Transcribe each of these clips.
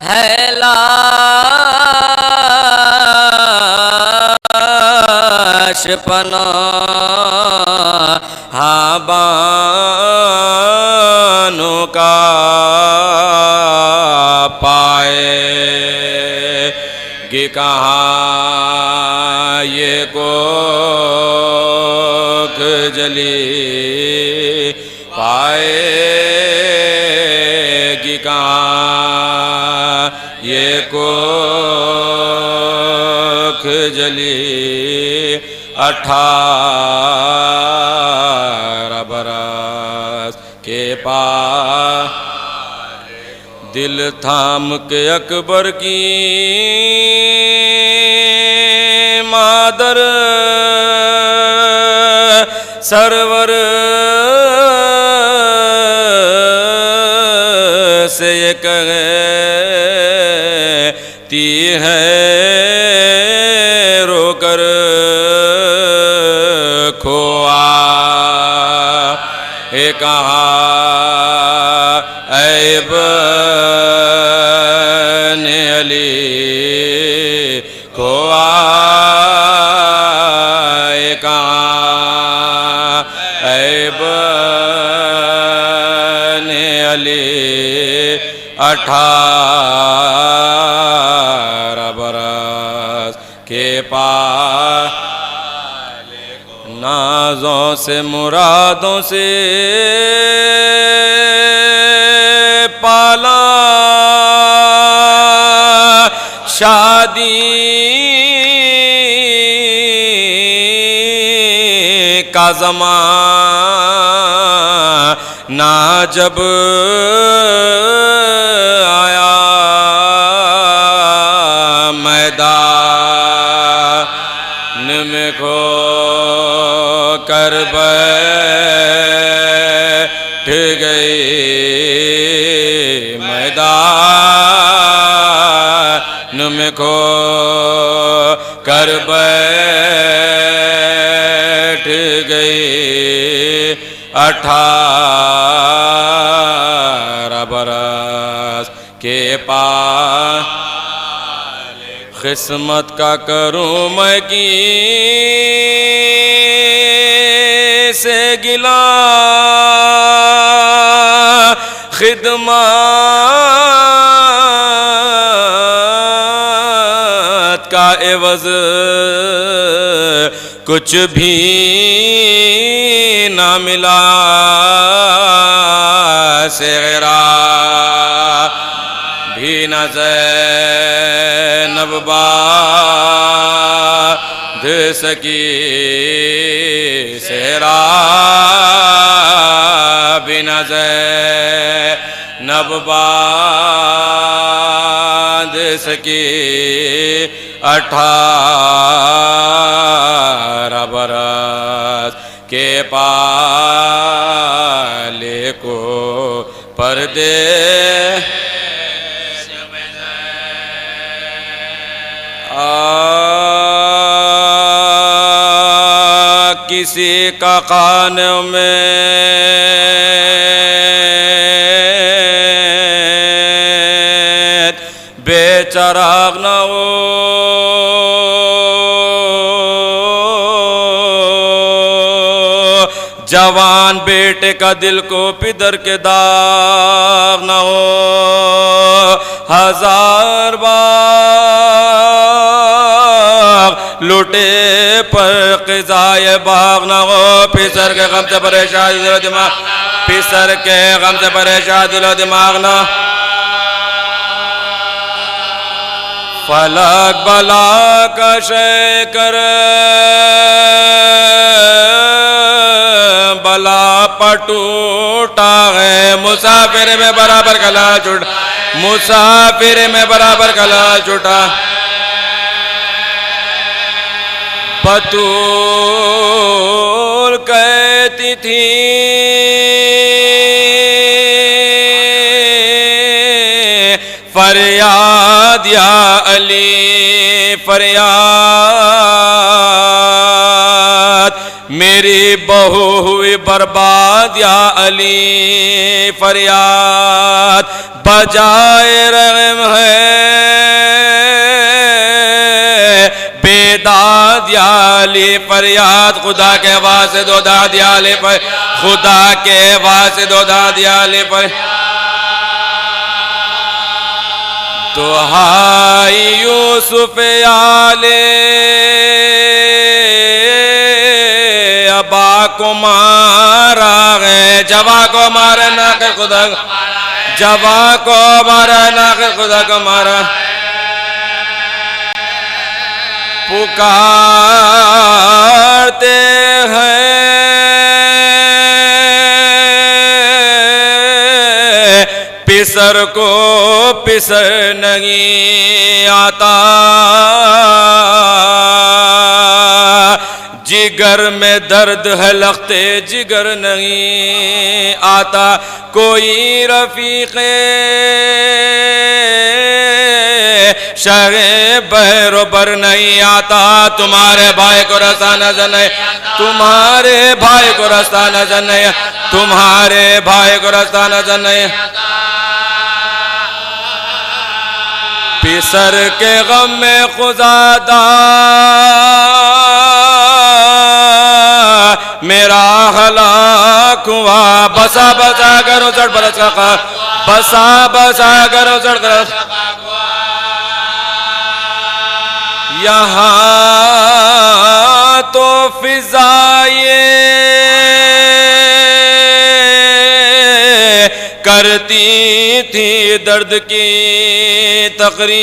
है लाश पनाह बानों का पाएगी कहाँ ये कोख जली पाएगी कहाँ ये कोख जली 18 बरस के पास दिल थाम के अकबर की मादर सरवर से ये कहती है रोकर खोआ हे कहाँ ऐब ने अली खोआ हे कहाँ ऐब ने अली 18 बरस के पास नाजों से मुरादों से पाला शादी का ज़माना जब आया मैदान में खो कर बैठ गई मैदान में खो कर बैठ गई 18 बरस के पास किस्मत का करूं मैं की से गिला खिदमत का एवज़ कुछ भी ना मिला सेरा भी न ज़ैनब बांध सकी सेरा भी न ज़ैनब बांध सकी 18 बरस के पाले को पर्दे किसी का खाने में बेचराग न हो जवान बेटे का दिल को पिदर के दाग न हो 1000 बार लुटे पर क़िज़ाए बाग न हो पिसर के गम से परेशान दिलो दिमाग पिसर के गम से परेशान दिलो दिमाग न फलक बला का शय कर बला पटूटा है मुसाफिर में बराबर कला छूटा मुसाफिर में बराबर कला छूटा बतूल कहती थी फरियाद या अली फरियाद मेरी बहू हुई बर्बाद या अली फरियाद बजाए रहम है वाली फरियाद खुदा के वास्ते दो दादियाले पर, खुदा के वास्ते दो दादियाले पर। दुहाई यूसुफ आले अबा को मारा है, जवा को मारा ना कर खुदा, जवा को मारा ना कर खुदा को मारा। पुकारते हैं पिसर को पिसर नहीं आता, जिगर में दर्द है लखते जिगर नहीं आता, कोई रफीक़े शगे बहरोबर नहीं आता। तुम्हारे भाई को रास्ता नजर नहीं, तुम्हारे भाई को रास्ता नजर नहीं, तुम्हारे भाई को रास्ता नजर नहीं। पिसर के गम में खुदादा मेरा हलाक हुआ, बसा बसा करो चढ़ बरस का, बसा बसा करो चढ़ कर। यहाँ तो फिजाए करती थी दर्द की तकरीर,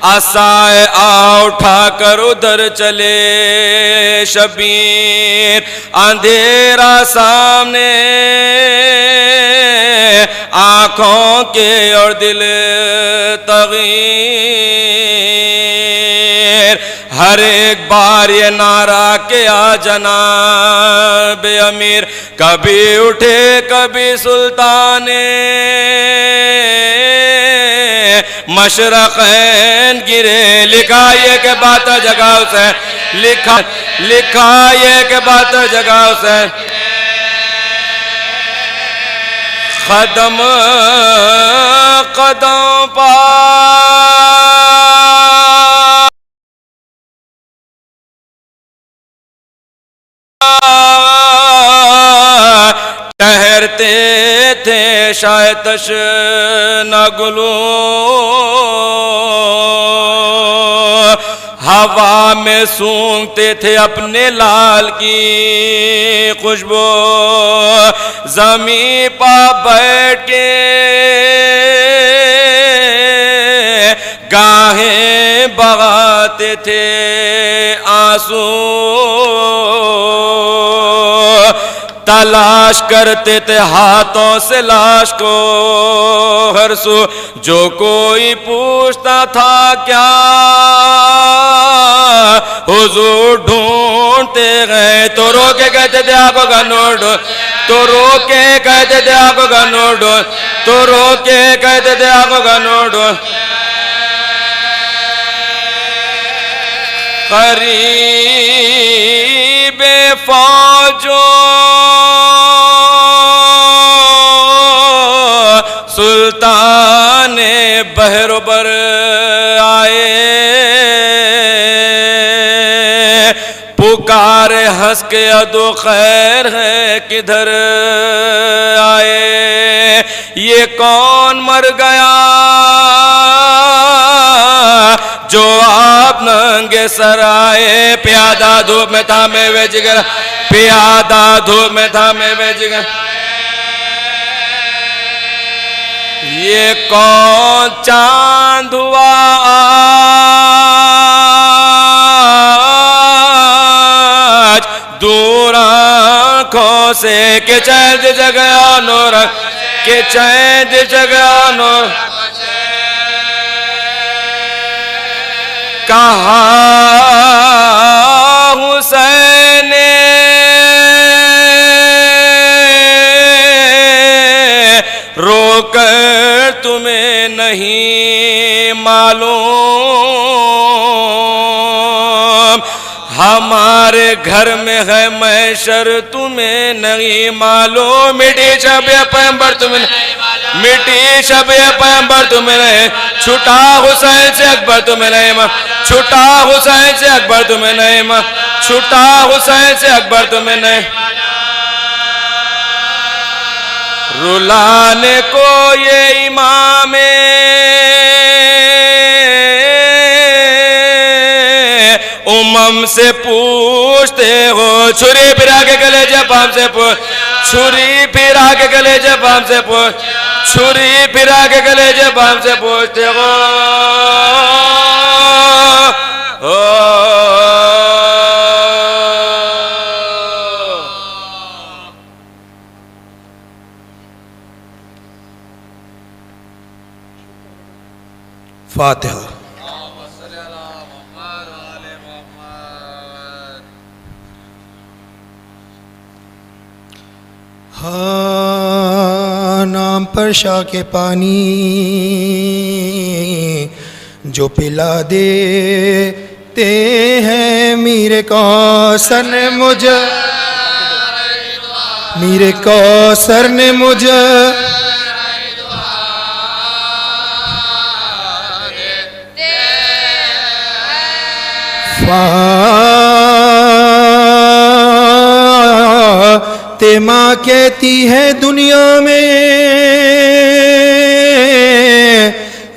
आसाए आ उठा कर उधर चले शबीर, अंधेरा सामने आंखों के और दिल तगीर। हर एक बार ये नारा के आ जनाब अमीर, कभी उठे कभी सुल्ताने मशरक़ैन गिरे। लिखा ये के बात जगह से, लिखा ये के बात जगह से। कदम कदम पा ठहरते थे शायद तशना गुलू, हवा में सूंघते थे अपने लाल की खुशबू, ज़मीं पर बैठ के गाहें बगाते थे आंसू, तलाश करते थे हाथों से लाश को हर सू। जो कोई पूछता था क्या हुजूर ढूंढते गए, तो रोके कहते थे आंखों का नूर ढूंढ, तो रोके कहते थे आंखों का नूर ढूंढ, तो रोके कहते थे आंखों का नूर ढूंढ। करीबे फौजों सुल्तान बहरोबर आए, पुकारे हंस के अदो खैर है किधर आए, ये कौन मर गया जो आप नंगे सर आए। प्यादा धूप में थामे वे जिगर, प्यादा धूप में थामे वे जिगर। ये कौन चांद हुआ आज दूर आँखों से, के चैन जगह नूर, के चैन जगह नूर। कहा हुसैन रोकर तुम्हें नहीं मालूम, हमारे तुम्हारे घर में है महशर तुम्हें नहीं मालूम, मिटी शब-ए पैगंबर तुम्हें, मिटी शब-ए पैगंबर तुम्हें नहीं, छुटा हुसैन से अकबर तुम्हें नहीं, छुटा हुसैन से अकबर तुम्हें नहीं, छुटा हुसैन से अकबर तुम्हें नहीं। रुलाने को ये इमाम उमम से पूछते हो, छुरी फिरा के गले जब हमसे पूछ, छुरी फिरा के गले जब हमसे पूछ, छुरी फिरा के गले जब हमसे पूछते हो। फातिहा। हाँ नाम पर शाह के पानी जो पिला देते हैं मीरे कौसर ने मुझे, मीरे कौसर ने मुझे फातिमा कहती है दुनिया में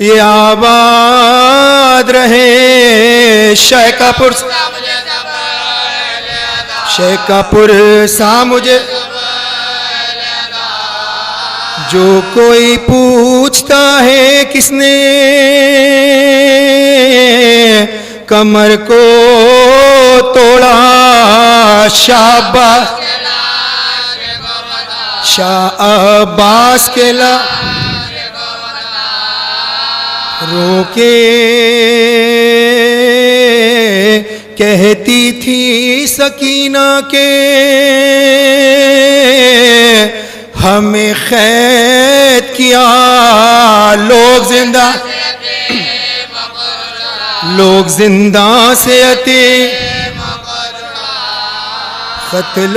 ये आबाद रहे शेखापुर, शेखापुर सा मुझे, जो कोई पूछता है किसने कमर को तोड़ा, शाबाश शाह अब्बास के ला रोके कहती थी सकीना के हमें खैद किया लोग जिंदा, लोग जिंदा से अते कत्ल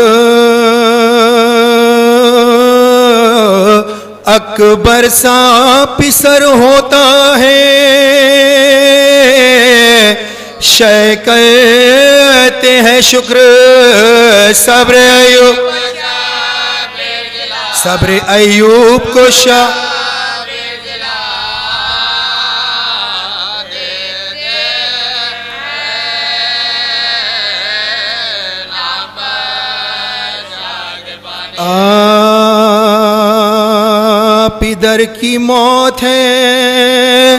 अकबर सा पिसर होता है, शय कहते हैं शुक्र सब्र अयूब, सब्र अयूब को शाह आप इधर की मौत है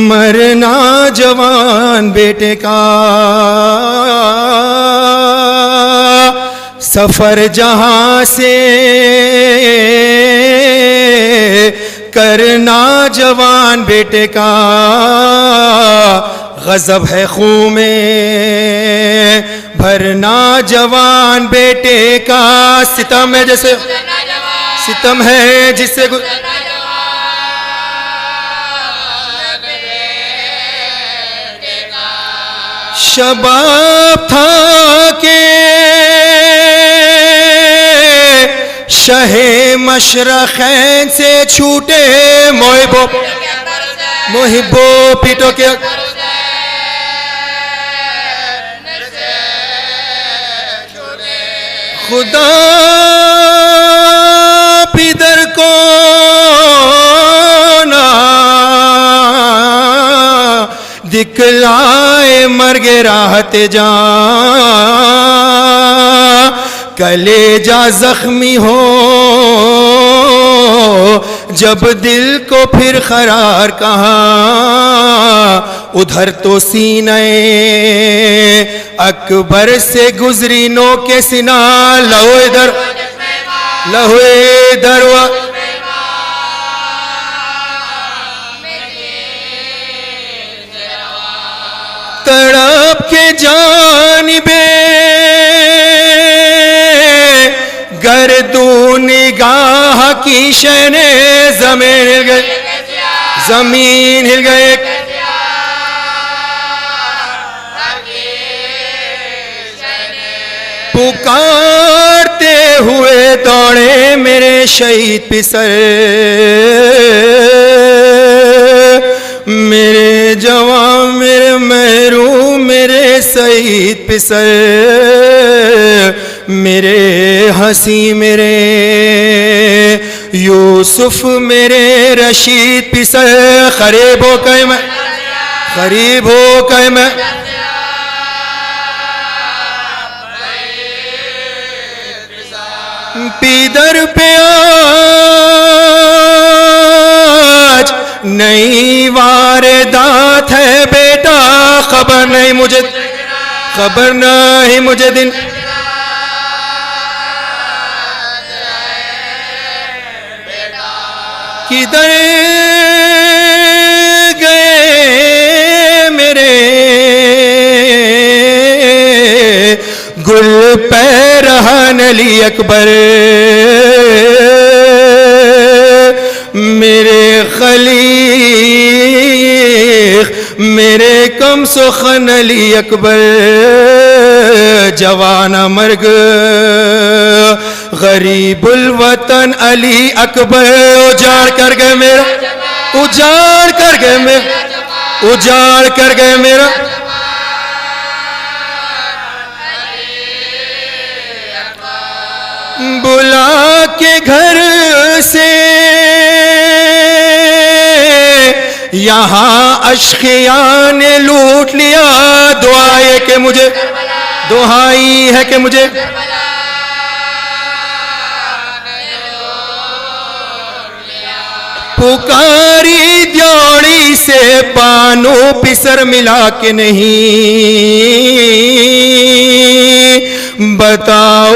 मरना जवान बेटे का, सफर जहां से करना जवान बेटे का, गजब है खून में भरना जवान बेटे का, सितम है जैसे सितम है जिससे शबाब था के शहे मशरखैन से छूटे मोहिबो, मोहिबो पीटो के खुदा पिदर को ना दिखलाए मरगे राहते जा, कलेजा जख्मी हो जब दिल को फिर करार कहाँ, उधर तो सीने अकबर से गुजरी नो के सिना, लहो इधर लहो इधर तड़प के जानिबे गर्दू निगाह की शने जमीन हिल गए, जमीन हिल गए, ललकारते हुए दौड़े मेरे शहीद पिसर, मेरे जवान मेरे महरूम मेरे शहीद पिसर, मेरे हंसी मेरे यूसुफ मेरे रशीद पिसर, करीब हो कहीं मैं, करीब हो कहीं मैं, पीदर पे आज नई वारदात है बेटा, खबर नहीं मुझे, खबर नहीं मुझे दिन, किधर गए मेरे गुल पैरहन अली अकबर, मेरे खलीक मेरे कम सुखन अली अकबर, जवाना मर्ग गरीबुल वतन अली अकबर, उजाड़ कर गए मेरा, उजाड़ कर गए मेरा, उजाड़ कर गए मेरा, बुला के घर से यहाँ अश्किया ने लूट लिया, दुआई के मुझे, दुहाई है कि मुझे पुकारी द्योड़ी से पानो पिसर मिला के नहीं, बताओ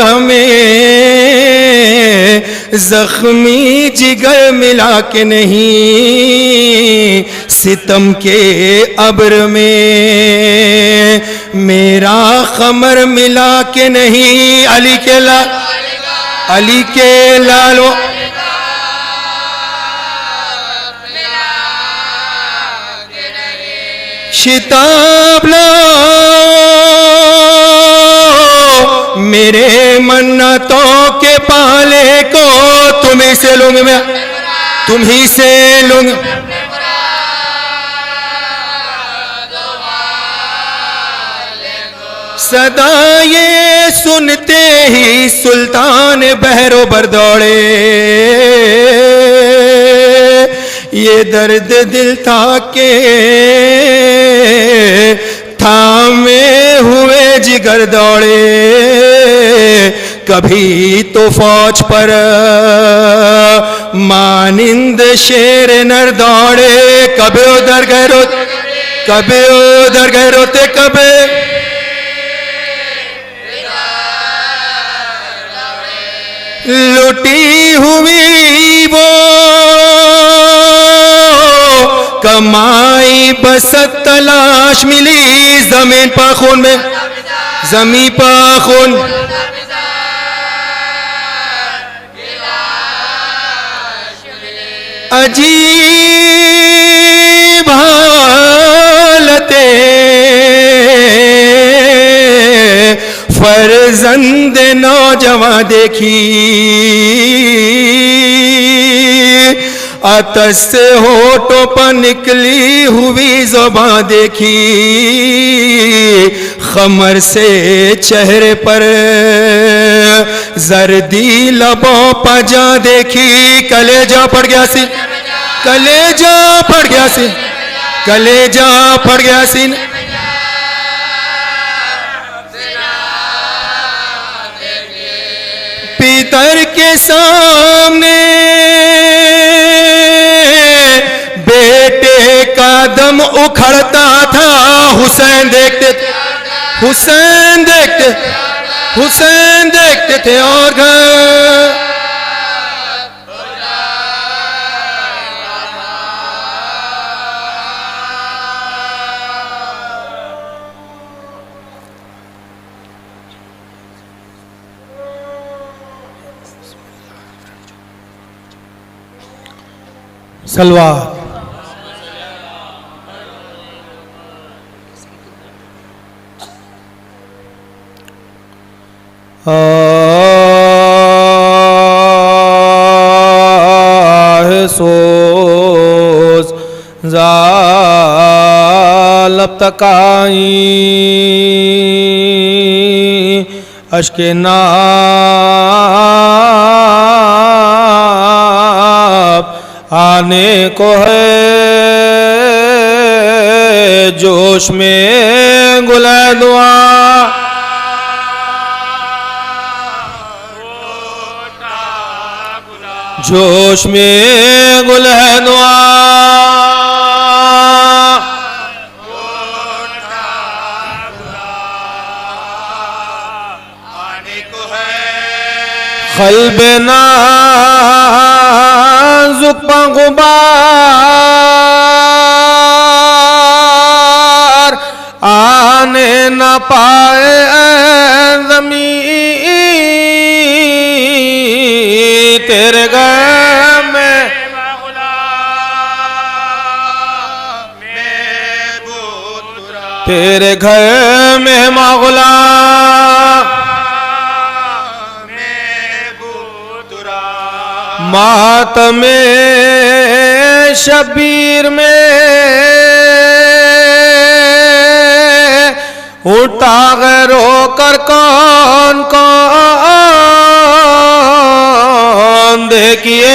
हमें जख्मी जिगर मिला के नहीं, सितम के अब्र में मेरा खमर मिला के नहीं, अली के लाल, अली के लालो शिताब लाओ मेरे मन्नतों के पाले को, तुम्ही से लूंगा मैं, तुम्ही से लूंगा, सदा ये सुनते ही सुल्तान बहरो बर दौड़े, ये दर्द दिल था के थामे हुए जिगर दौड़े, कभी तो फौज पर मानिंद शेर नर दौड़े, कभी उधर गए रोते, कभी उधर गए रोते, कभी लुटी हुई वो कमाई बस तलाश मिली, जमीन पर खून में, जमीन पर खून, अजीब हालते फर्जंद नौजवान देखी, अतस से होठों पर निकली हुई ज़ुबान देखी, खमर से चेहरे पर जर्दी लबों पर जा देखी, कलेजा पड़ गया सी, कलेजा पड़ गया सी, कलेजा पड़ गया सी, पितर के सामने बेटे का दम उखड़ता था, हुसैन देखते थे, हुसैन देखते, हुसैन देखते थे और सलवार रोज जालब तकाई अश्के नाब आने को है जोश में गुले दुआ जोश में गुल है दुआ क़ल्ब नाज़ुक गुबार आने न पाए ज़मीं तेरे घर में तेरे घर में मागुला मातमे शबीर में उठा गए रोकर कौन कौन देखिए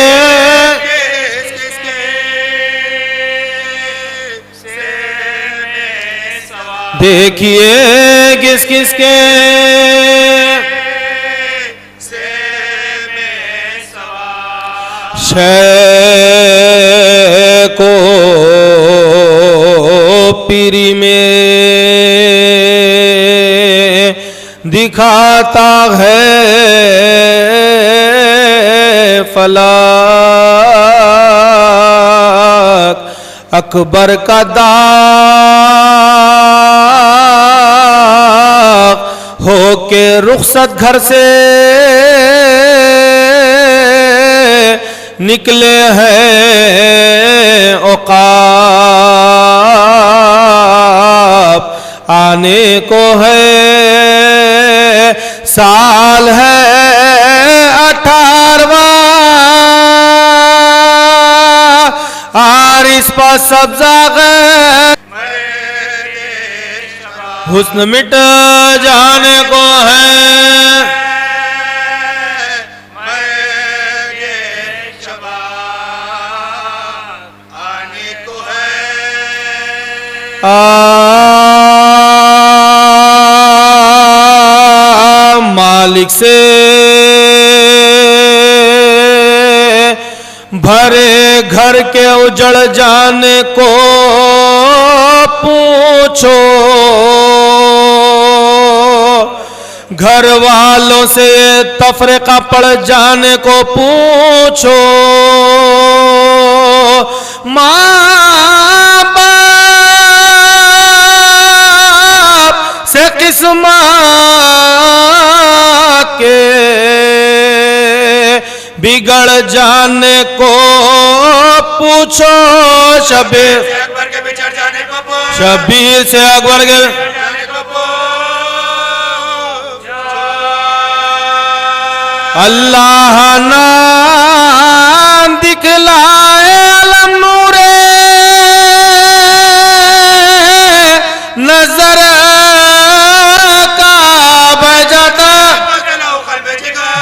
देखिए किस किस के शय को पीरी में दिखाता है फलक अकबर का दाग होके रुखसत घर से निकले हैं औकाब आने को है साल है 18वां और इस पर सब्जा हुस्न मिट जाने को है मालिक से भरे घर के उजड़ जाने को पूछो घर वालों से तफरीका पड़ जाने को पूछो माँ बाप से किस्मत के बिगड़ जाने को पूछो शबीर से अकबर के बिछड़ जाने को शबीर से अकबर के अल्लाह ना दिखलाए अलम नूरे नजर का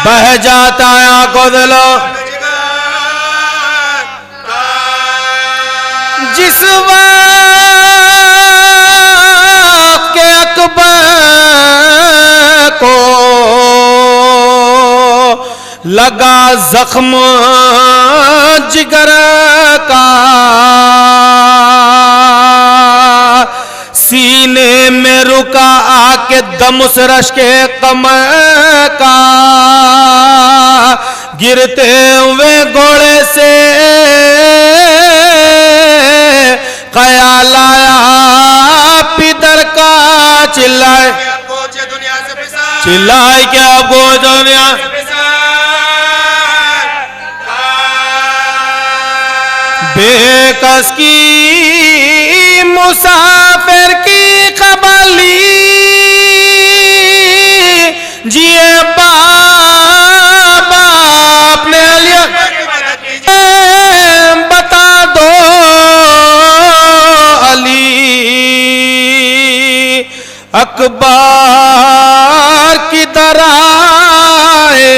बह जाता है आंखों दिलो जिस वक्त के अकबर को लगा जख्म जिगर का सीने में रुका आके दम उस रश के कमर का गिरते हुए घोड़े से ख्याल आया पितर का चिल्लाए चिल्लाए क्या आपको दुनिया बेकस की मुसाफिर की कबली जिए बाप ने लिया बता अकबर किधर आए,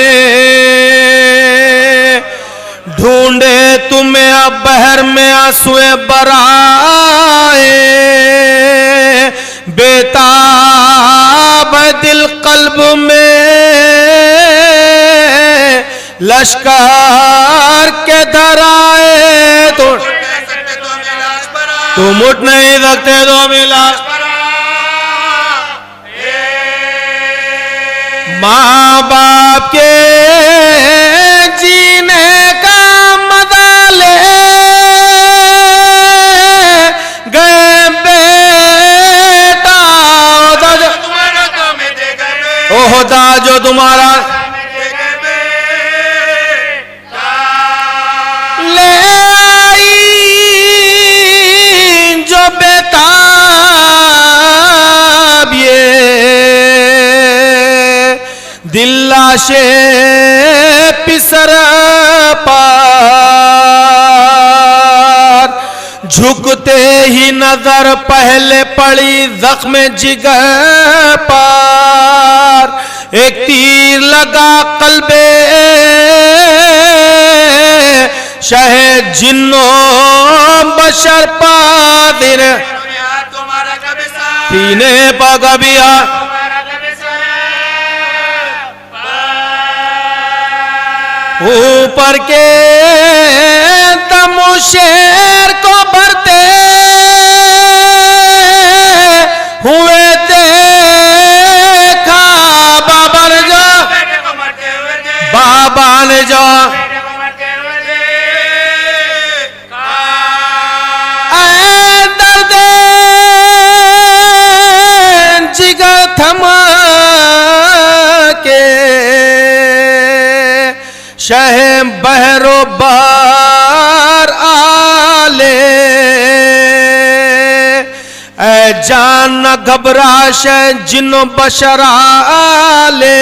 ढूंढे तुम्हें अब बहर में आंसुए बराए, बेताब दिल कल्ब में लश्कर के धराए, तुम उठ नहीं सकते तो मिला माँ बाप के जीने का मजा ले गए बेटा, ओहदा जो तुम्हारा ले आई जो बेताब ये दिल्लाशे पिसर पार, झुकते ही नजर पहले पड़ी जख्म जिगर पार, एक तीर लगा कल्बे शहे जिन्नो बशर पादिर, सीने पर कबिया ऊपर के दमो शेर को भरते हुए देखा, बाबा ने जो दर्द जिगर थमा के शहे बहरो बार आले, ऐ जान न घबरा शे जिन्नो बशराले,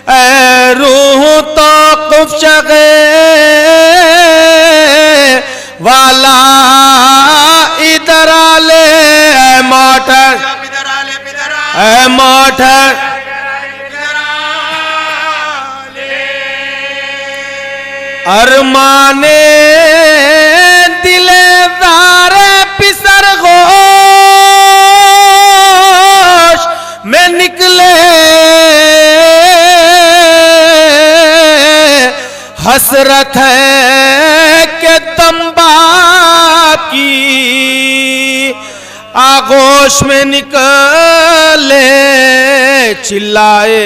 ऐ रूह तो कुफ्शगे वाला इधर आले, ऐ मौत ऐ मौत अरमाने दिलेदार पिसर गोश में निकले, हसरत है कि तंबा की आगोश में निकले, चिल्लाए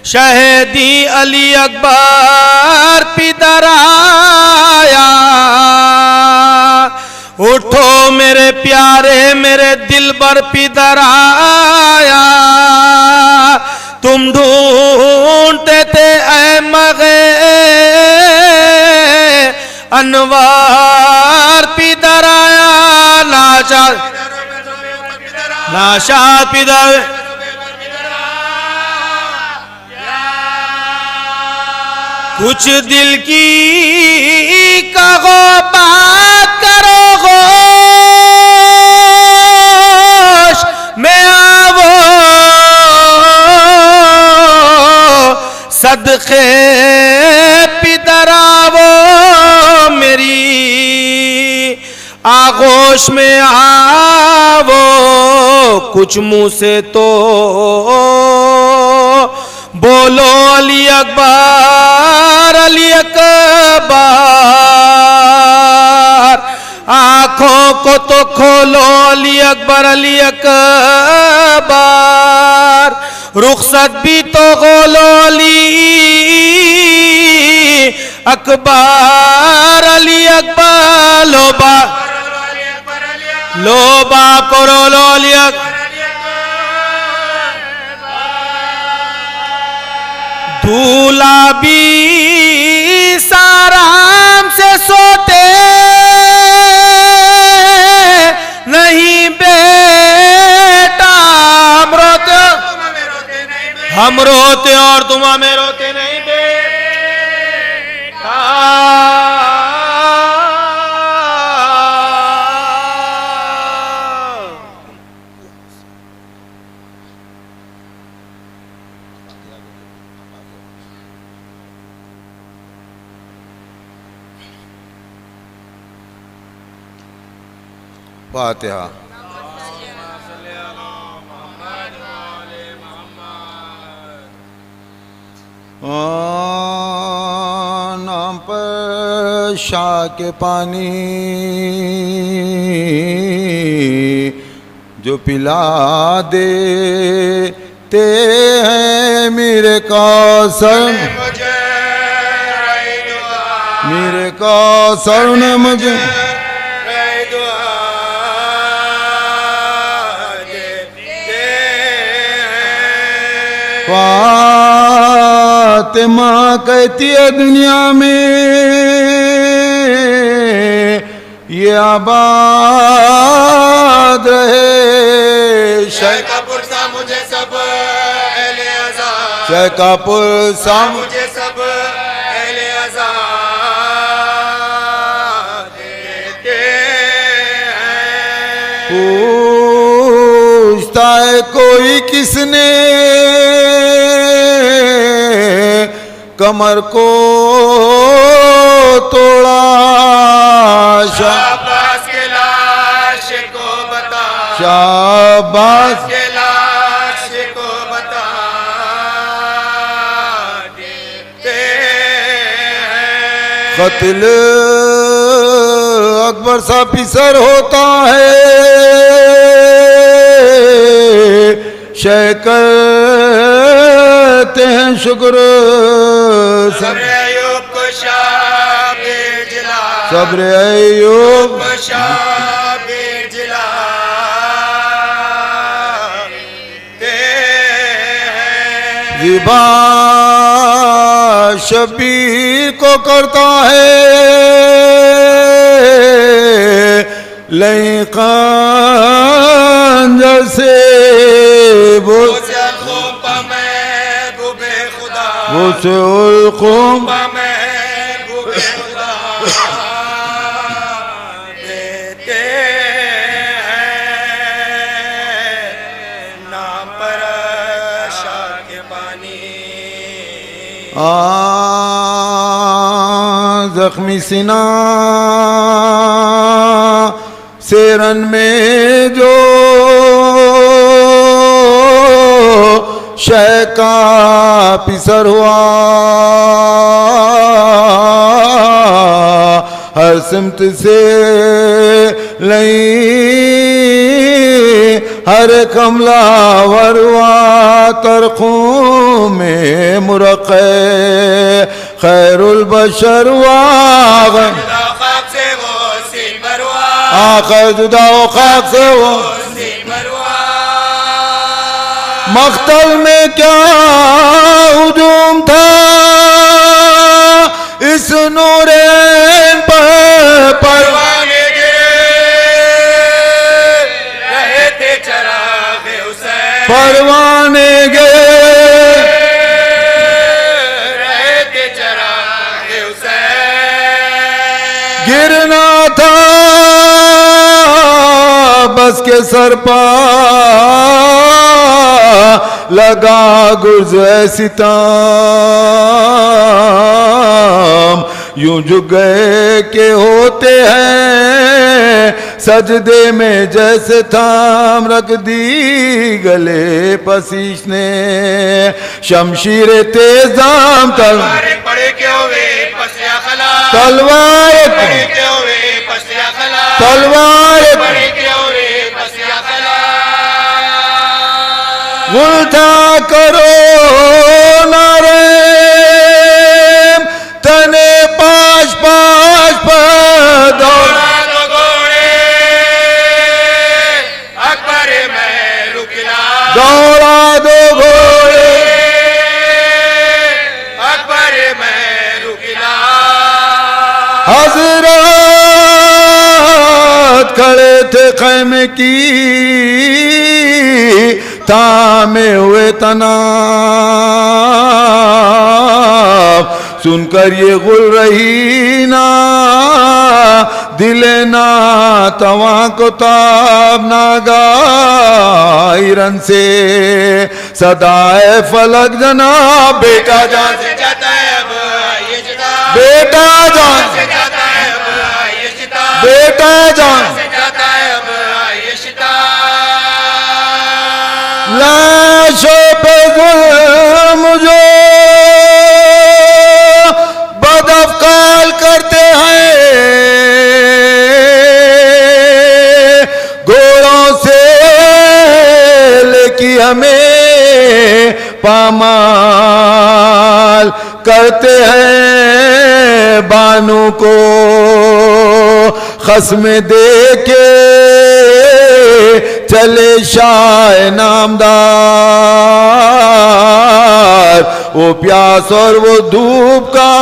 शहीदी अली अकबर पिदर आया, उठो मेरे प्यारे मेरे दिलबर पिदर आया, तुम ढूंढते थे ऐ मगे अनवार पिदर आया, नाशाद पिदर कुछ दिल की कहो बात करो गोश में आवो, सदके पिदर आवो मेरी आगोश में आवो, कुछ मुंह से तो बोलो अली अकबर अली अकबर, आंखों को तो खोलो अली अकबर अली अकबर, रुखसत भी तो खोलो अली अकबर अली अकबर, लोबा करो लो अली अकबर, दूल्हा भी साराम से सोते नहीं बेटा, हम रोते और तुम हमें रोते नहीं बेटा, फातिहा। नाम पर शाह के पानी जो पिला देते हैं मेरे कौसर, मेरे कौसर ने मुझे फातिमा कहती है दुनिया में ये आबाद रहे शेखापुर सा मुझे सब अहले अज़ा, शेखापुर सा मुझे सब अहले अज़ा देते हैं। पूछता है कोई किसने कमर को तोड़ा, शाबाश के लाश को बता, शाबाश के लाश को बता देते हैं। कत्ल अकबर सा पिसर होता है, कहते हैं शुक्र सब्र अय्यूब को शाबिर जिला, सब्र अय्यूब को शाबिर जिला देते हैं। ज़िबा शबीर को करता है लई खंजर से वो से उल्कुम देते हैं नाम पर शाह के पानी। जख्मी सीना सेरन में जो शह का पिसर हुआ, हर सिमत से लई हर कमला वरवा तरखों में मुरक़े खैरुल बशर वाग़ आखिर जुदा खाक से वो मख्तल में क्या हुजूम था इस नूरेन पर परवाने रहे थे चराग़ हुसैन, परवाने गे रहे थे चराग़ हुसैन। गिरना था बस के सर पर लगा गुर्ज सितम, यूं झुक गए के होते हैं सजदे में जैसे थाम रख दी गले पसीश ने शमशीर तेजाम तलवार पड़े क्यों वे पसिया खला, तलवार पड़े क्यों वे पसिया खला, तलवार पड़े क्यों वे पसिया खला। उल्टा करो नारे तने पाश पाश पर दौड़ा दो घोड़े अकबर में रुकला, दौड़ा दो घोड़े अकबर में रुकला। हजरत खड़े थे खैमे की थामे हुए तनाव, सुनकर ये गुल रही ना दिले ना तवा को ताब ना गायरन से सदाए फलक जनाब बेटा जान से जाता है अब ये जिता, बेटा जान से जाता है अब ये जिता, बेटा जान से जाता है अब पे जुल्म जो बदअफ़काल करते हैं, घोड़ों से लेके हमें पामाल करते हैं, बानू को खस्म दे के चले शाह नामदार। वो प्यास और वो धूप का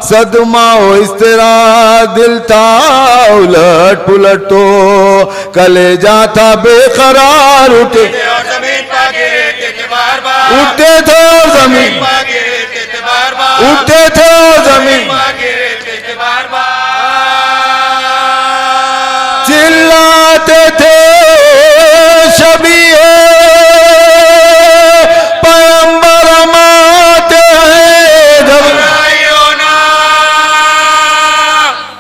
सदमा हो, इस तरह दिल था उलट पुलट तो कलेजा था बेकरार। उठे और जमीन पा गिरते थे बार बार, उठते थे और जमीन पा गिरते थे बार बार, उठते थे और जमीन पा गिरते थे बार बार। चिल्लाते थे शबीए पैगंबर माते हैं, घबराइयो ना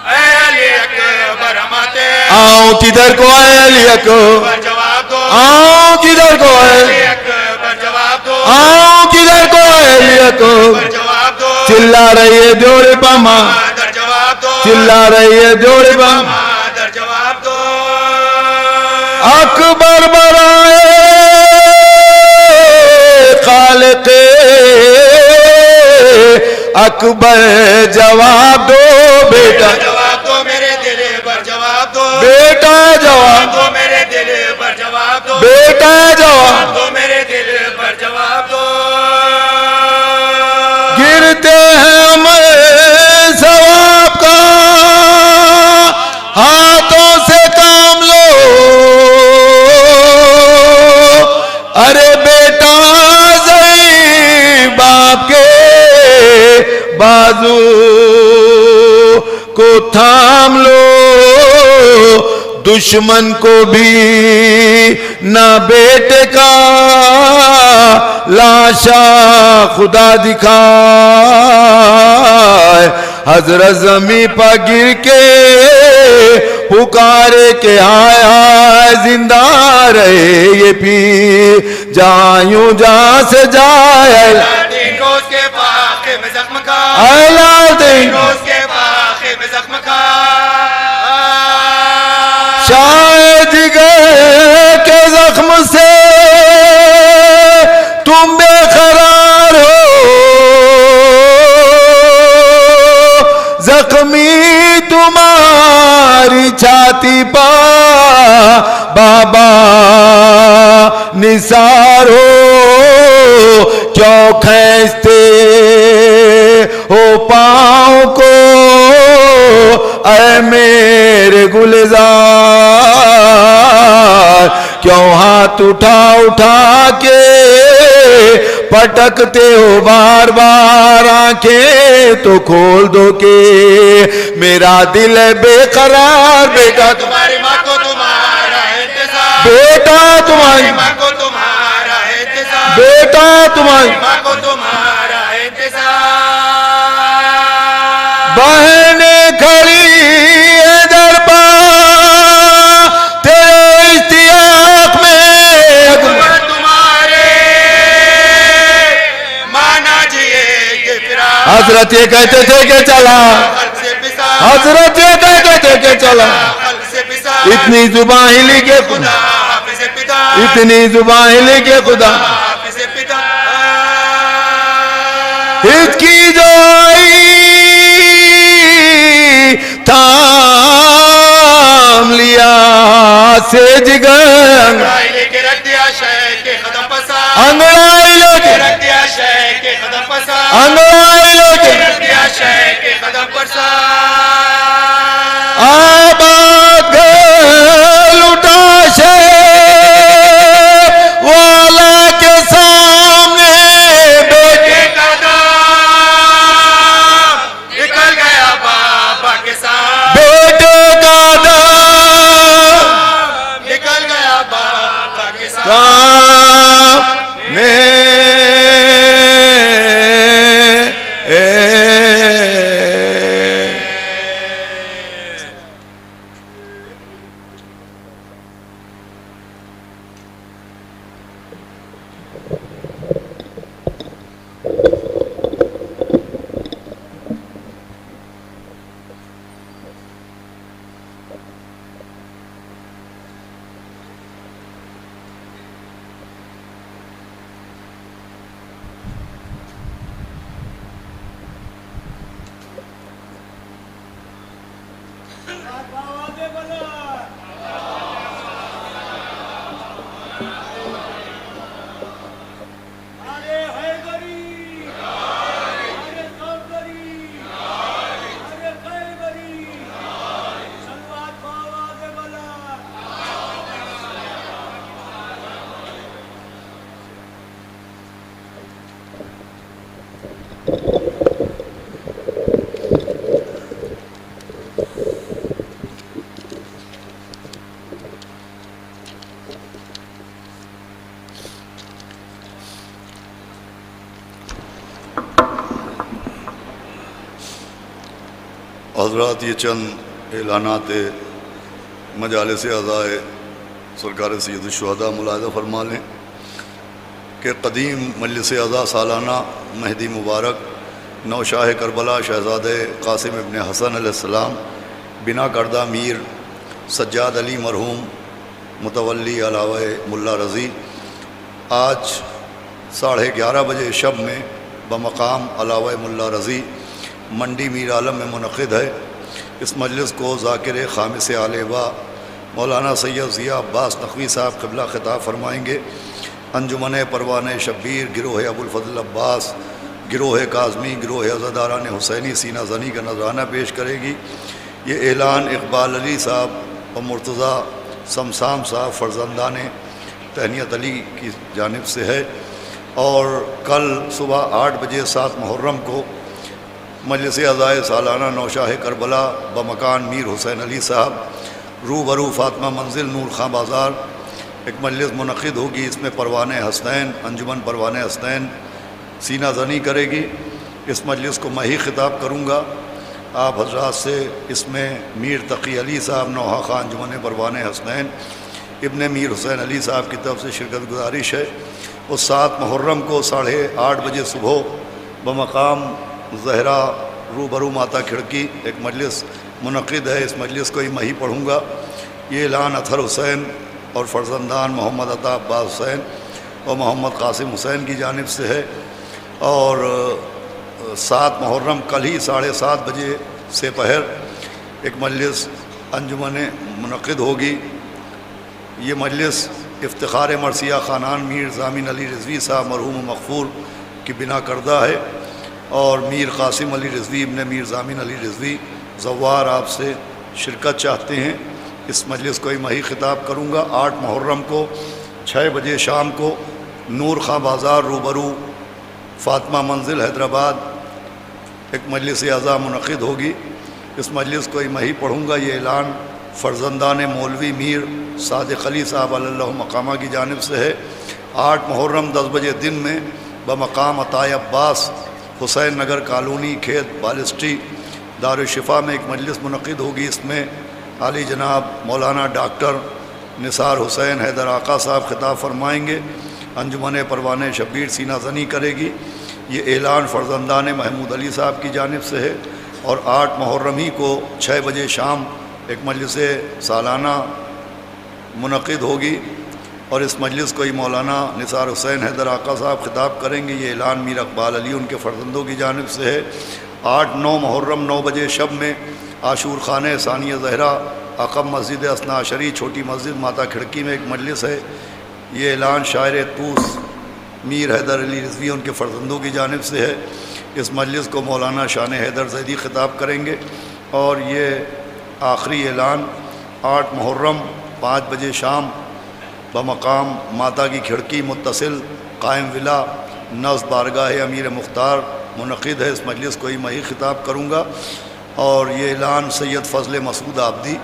ऐ अली अकबर माते, आओ किधर को है अली अकबर, जवाब दो आओ किधर को है, अकबर जवाब दो, आओ किधर को है अली अकबर। जवाब दो चिल्ला रही है जोड़े पामा, जवाब दो, चिल्ला रही है जोड़े पामा। जवाब दो। अकबर बराए खालिक़े अकबर जवाब दो बेटा, जवाब दो मेरे दिल पर जवाब दो, बेटा जवाब दो मेरे दिल पर जवाब दो, बेटा जवाब दो मेरे दिल पर जवाब दो। गिरते हैं हमें सवाब का, हाथों से काम लो। अरे बेटा सही बाप के बाजू को थाम लो, दुश्मन को भी ना बेटे का लाशा खुदा दिखाए। हजरत जमी पर गिर के पुकारे के हाय हाय जिंदा रहे ये पीर, जहाँ यूं जहाँ से जाए के पाखे में जख्म का, अलाउद्दीन के पाखे में जख्म का, शायद जिगर के जख्म से तुम बेकरार हो, जख्मी तुम्हारी छाती पर बाबा निसार हो। क्यों खींचते हो पाँव को ऐ मेरे गुलजार, क्यों हाथ उठा उठा के पटकते हो बार बार, आंखें तो खोल दो के मेरा दिल है बेकरार। बेटा तुम्हारी माँ को तुम्हारा इंतजार, बेटा तुम्हारी माँ को तुम्हारा इंतजार, बेटा तुम्हारी माँ को तुम्हारा इंतजार। बहने खड़ी है दर पर तेरे इश्तियाक में, तुम्हारे माना जिए हजरत ये कहते थे कि चला, हजरत ये कहते थे कि चला, इतनी जुबान हिली के खुदा, इतनी जुबान हिली के खुदा, इसकी जो आई थाम लिया से जिगर, अंगड़ाई लेके रख दिया शहर के कदम पसा, अंगड़ाई लेके रख दिया शहर के कदम पसा, अंगड़ाई लेके रख दिया शहर के कदम पसा। आबाद घर लुटा शेर वाला के सामने बेटे का दाम निकल गया बाबा के साथ, बेटे का दाम निकल गया बाबा के साथ। सामने हज़रात ये चंद ऐलानात मजालिस अज़ाए सरकार सैयद-उश-शुहदा मुलाहिज़ा फरमा लें कि कदीम मजलिस अज़ा सालाना महदी मुबारक नौशाह करबला शहज़ादे कासिम इब्न हसन अलैहिस्सलाम बिना करदा मीर सज्जाद अली मरहूम मुतवल्ली अलावे मुल्ला रज़ी आज 11:30 बजे शब में बमकाम अलावे मुल्ला रज़ी मंडी मीर आलम में मुनक़िद है। इस मजलिस को ज़ाकिर ख़ामिस आलेवा मौलाना सैयद ज़िया अब्बास नक़वी साहब क़िबला ख़िताब फरमाएँगे। अंजुमन परवान शब्बीर गिरोह अबुल फ़ज़ल अब्बास गिरोह काज़मी गिरोह अज़ादारान हुसैनी सीना ज़नी का नजराना पेश करेगी। ये ऐलान इकबाल अली साहब और मुर्तज़ा समसाम साहब फ़र्जंदान तहनीत अली की जानिब से है। और कल सुबह 8 बजे 7 मुहर्रम को मजलिस अज़ाए सालाना नौशाह करबला बमकान मीर हुसैन अली साहब रूबरू फ़ातिमा मंजिल नूर खां बाज़ार एक मजलिस मुनक़िद होगी। इसमें परवान हसनैन अंजुमन परवान हसनैन सीना ज़नी करेगी। इस मजलिस को मैं ही ख़िताब करूँगा। आप हज़रात से इसमें मीर तक़ी अली साहब नौहा खां अंजुमन परवान हसनैन इब्न मीर हुसैन अली साहब की तरफ से शिरकत गुजारिश है। उस 7 मुहर्रम को 8:30 बजे सुबह बमकाम ज़हरा रूबरू माता खिड़की एक मजलिस मुनक़िद है। इस मजलिस को ही मैं ही पढ़ूँगा। ये ऐलान अतहर हुसैन और फ़र्जंदान मोहम्मद अता अब्बास हुसैन और मोहम्मद कासिम हुसैन की जानिब से है। और 7 मुहर्रम कल ही 7:30 बजे से पहर एक मजलिस अंजुमन मुनक़िद होगी। ये मजलिस इफ्तिखार मरसिया ख़ानान मीर ज़ामिन अली रिज़वी साहब मरहूम मग़फ़ूर की बिना करदा है। और मीर कासिम अली रिज़वी इब्न मीर ज़ामिन अली रिज़वी ज़व्वार आपसे शिरकत चाहते हैं। इस मजलिस को ही मैं ही ख़िताब करूँगा। 8 मुहर्रम को 6 बजे शाम को नूर खां बाज़ार रूबरू फ़ातिमा मंजिल हैदराबाद एक मजलिस अज़ा मुनक़िद होगी। इस मजलिस को ही मैं ही पढ़ूँगा। ये ऐलान फ़र्जंदान मौलवी मीर सादिक़ अली साहब अलैहि मकामा की जानिब से है। 8 मुहर्रम 10 बजे दिन में बमकाम अताए अब्बास हुसैन नगर कॉलोनी खेत बालिस्टी दारुशिफ़ा में एक मजलिस मुनक़िद होगी। इसमें आली जनाब मौलाना डॉक्टर निसार हुसैन हैदर आका साहब ख़िताब फरमाएँगे। अंजुमन परवान शब्बीर सीना ज़नी करेगी। ये ऐलान फ़र्जंदान महमूद अली साहब की जानिब से है। और 8 मुहर्रम ही को 6 बजे शाम एक मजलिस सालाना मुनक़िद होगी। और इस मजलिस को ही मौलाना निसार हुसैन हैदर आका साहब ख़िताब करेंगे। ये ऐलान मीर इकबाल अली उनके फ़र्जंदों की जानिब से है। 8-9 मुहर्रम 9 बजे शब में आशूर खाने सानिया ज़हरा अक़ब मस्जिद असना शरी छोटी मस्जिद माता खिड़की में एक मजलिस है। ये ऐलान शायर तूस मीर हैदर अली रिज़वी उनके फ़र्जंदों की जानिब से है। इस मजलिस को मौलाना शान हैदर ज़ैदी ख़िताब करेंगे। और ये आखिरी ऐलान 8 मुहर्रम 5 बजे शाम बमकाम माता की खिड़की मुत्तसिल कायम विला नज़्म बारगाह अमीर मुख्तार मुनक़िद है। इस मजलिस को ही मैं ही ख़िताब करूँगा। और ये ऐलान सैयद फ़ज़ल मसूद आबदी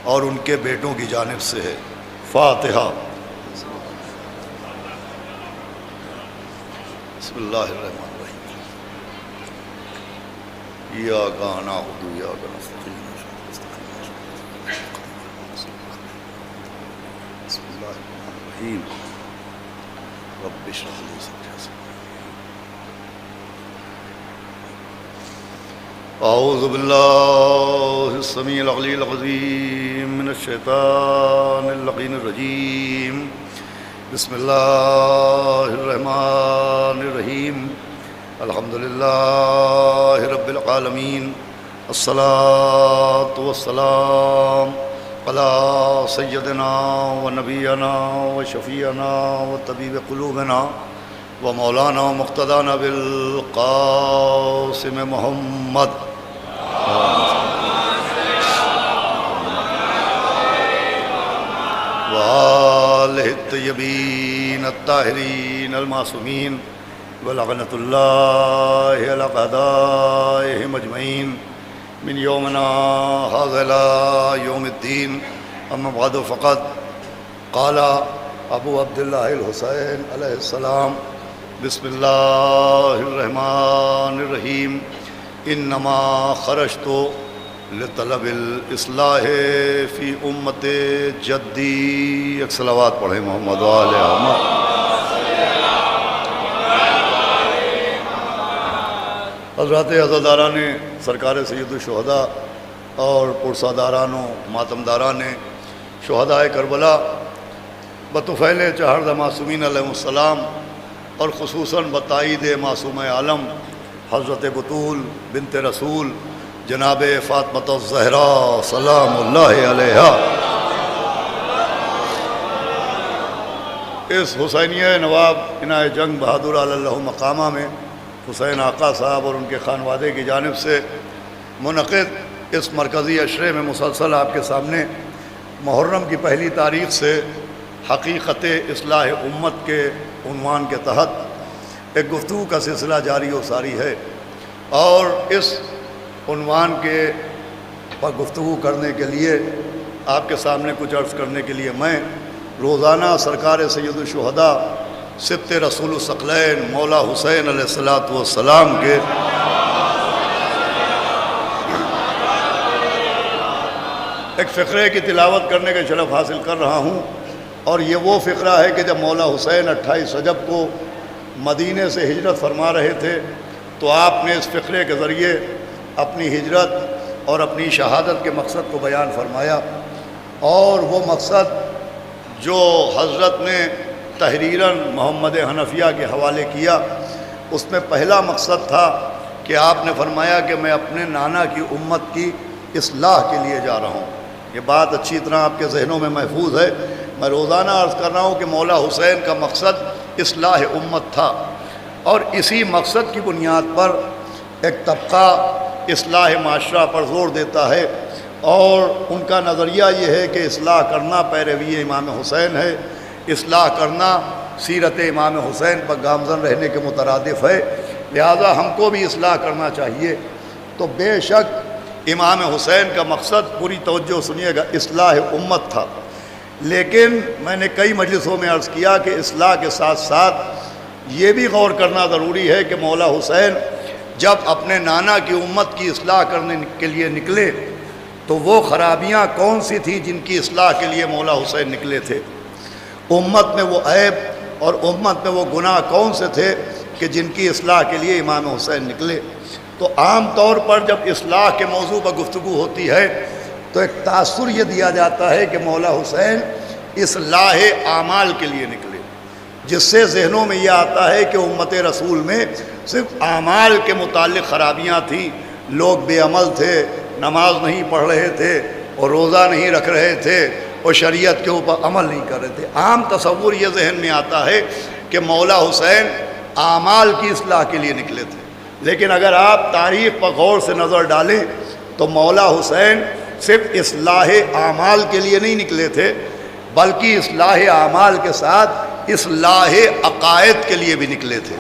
और उनके बेटों की जानिब से है। फ़ातिहा। बिस्मिल्लाहिर्रहमानिर्रहीम। इय्याका नअबुदु व इय्याका नस्तईन। रब्बि इश्रह ली सदरी। अऊज़ु बिल्लाहिस समीइल अलील अज़ीम मिनश शैतानिर लईनिर रजीम। बिस्मिल्लाहिर रहमानिर रहीम। अल्हम्दुलिल्लाहि रब्बिल आलमीन। अस्सलातु वस्सलाम अला सय्यदना व नबीना व शफ़ीना व तबीब क़ुलूबना व मौलाना मुक़्तदाना बिल क़ासिम मुहम्मद व आलिहि तय्यबीन अत्ताहिरीन अल-मासूमीन व लअनतुल्लाहि अला अअदाइहिम अजमईन मिन यौमिना हाज़ा इला यौमिद्दीन अम्मा बअद फ़क़द क़ाला अबू अब्दुल्लाह हुसैन अलैहिस्सलाम बिस्मिल्लाहिर्रहमानिर्रहीम इन्नमा ख़रजतु लितलबिल इस्लाह फ़ी उम्मति जद्दी। एक सलावत पढ़ें मोहम्मद व आले मोहम्मद। हज़रात अज़ादारान सरकार सय्यदुश्शुहदा और पुरसादारानों मातमदारान शुहदाए करबला बतुफ़ैल चहरद मासूमीन अलैहिस्सलाम और ख़ुसूसन बताईद मासूम आलम हज़रत बतूल बिनत रसूल जनाब फ़ातिमा-उज़-ज़हरा सलामुल्लाहि अलैहा इस हुसैनिया नवाब इनाए जंग बहादुर अलल्लाहु मकामा में हुसैन आका साहब और उनके खानवादे की जानिब से मुनक़िद इस मरकज़ी अशरे में मुसलसल आपके सामने मुहर्रम की पहली तारीख़ से हकीकत इस्लाह उम्मत के उन्वान के तहत एक गुफ्तगू का सिलसिला जारी व सारी है। और इस उन्वान के पर गुफ्तगू करने के लिए आपके सामने कुछ अर्ज़ करने के लिए मैं रोज़ाना सरकार सय्यदुश्शुहदा सिब्त रसूलुस्सक़लैन मौला हुसैन अलैहिस्सलातु वस्सलाम के एक फ़िक्रे की तिलावत करने का शरफ़ हासिल कर रहा हूँ। और ये वो फ़िक्रा है कि जब मौला हुसैन 28 रजब को मदीने से हिजरत फरमा रहे थे तो आपने इस फ़िक्रे के ज़रिए अपनी हिजरत और अपनी शहादत के मकसद को बयान फरमाया। और वो मकसद जो हज़रत ने तहरीरन मोहम्मद हनफिया के हवाले किया उसमें पहला मकसद था कि आपने फरमाया कि मैं अपने नाना की उम्मत की इस्लाह के लिए जा रहा हूँ। ये बात अच्छी तरह आपके जहनों में महफूज है। मैं रोज़ाना अर्ज़ कर रहा हूँ कि मौला हुसैन का मकसद इस्लाह उम्मत था और इसी मकसद की बुनियाद पर एक तबका इस्लाह माशरा पर ज़ोर देता है और उनका नज़रिया ये है कि इस्लाह करना पैरवी इमाम हुसैन है, इस्लाह करना सीरत इमाम हुसैन पर गामज़न रहने के मुतरादिफ़ है, लिहाजा हमको भी इस्लाह करना चाहिए। तो बेशक इमाम हुसैन का मकसद पूरी तवज्जो सुनिएगा इस्लाह उम्मत था। लेकिन मैंने कई मजलिसों में अर्ज़ किया कि इस्लाह के साथ साथ ये भी गौर करना ज़रूरी है कि मौला हुसैन जब अपने नाना की उम्मत की इस्लाह करने के लिए निकले तो वो ख़राबियाँ कौन सी थी जिनकी इस्लाह के लिए मौला हुसैन निकले थे। उम्मत में वो ऐब और उम्मत में वो गुनाह कौन से थे कि जिनकी इस्लाह के लिए इमाम हुसैन निकले। तो आम तौर पर जब इस्लाह के मौजू पर गुफ्तगू होती है तो एक तासुर ये दिया जाता है कि मौला हुसैन इस्लाह आमाल के लिए निकले, जिससे जहनों में यह आता है कि उम्मत रसूल में सिर्फ आमाल के मुताल्लिक़ ख़राबियाँ थीं, लोग बेअमल थे, नमाज नहीं पढ़ रहे थे और रोज़ा नहीं रख रहे थे और शरीयत के ऊपर अमल नहीं कर रहे थे। आम तसव्वुर ये जहन में आता है कि मौला हुसैन आमाल की इस्लाह के लिए निकले थे। लेकिन अगर आप तारीख़ पर गौर से नज़र डालें तो मौला हुसैन सिर्फ इस्लाह आमाल के लिए नहीं निकले थे बल्कि इस्लाह आमाल के साथ इस्लाह अक़ायद के लिए भी निकले थे।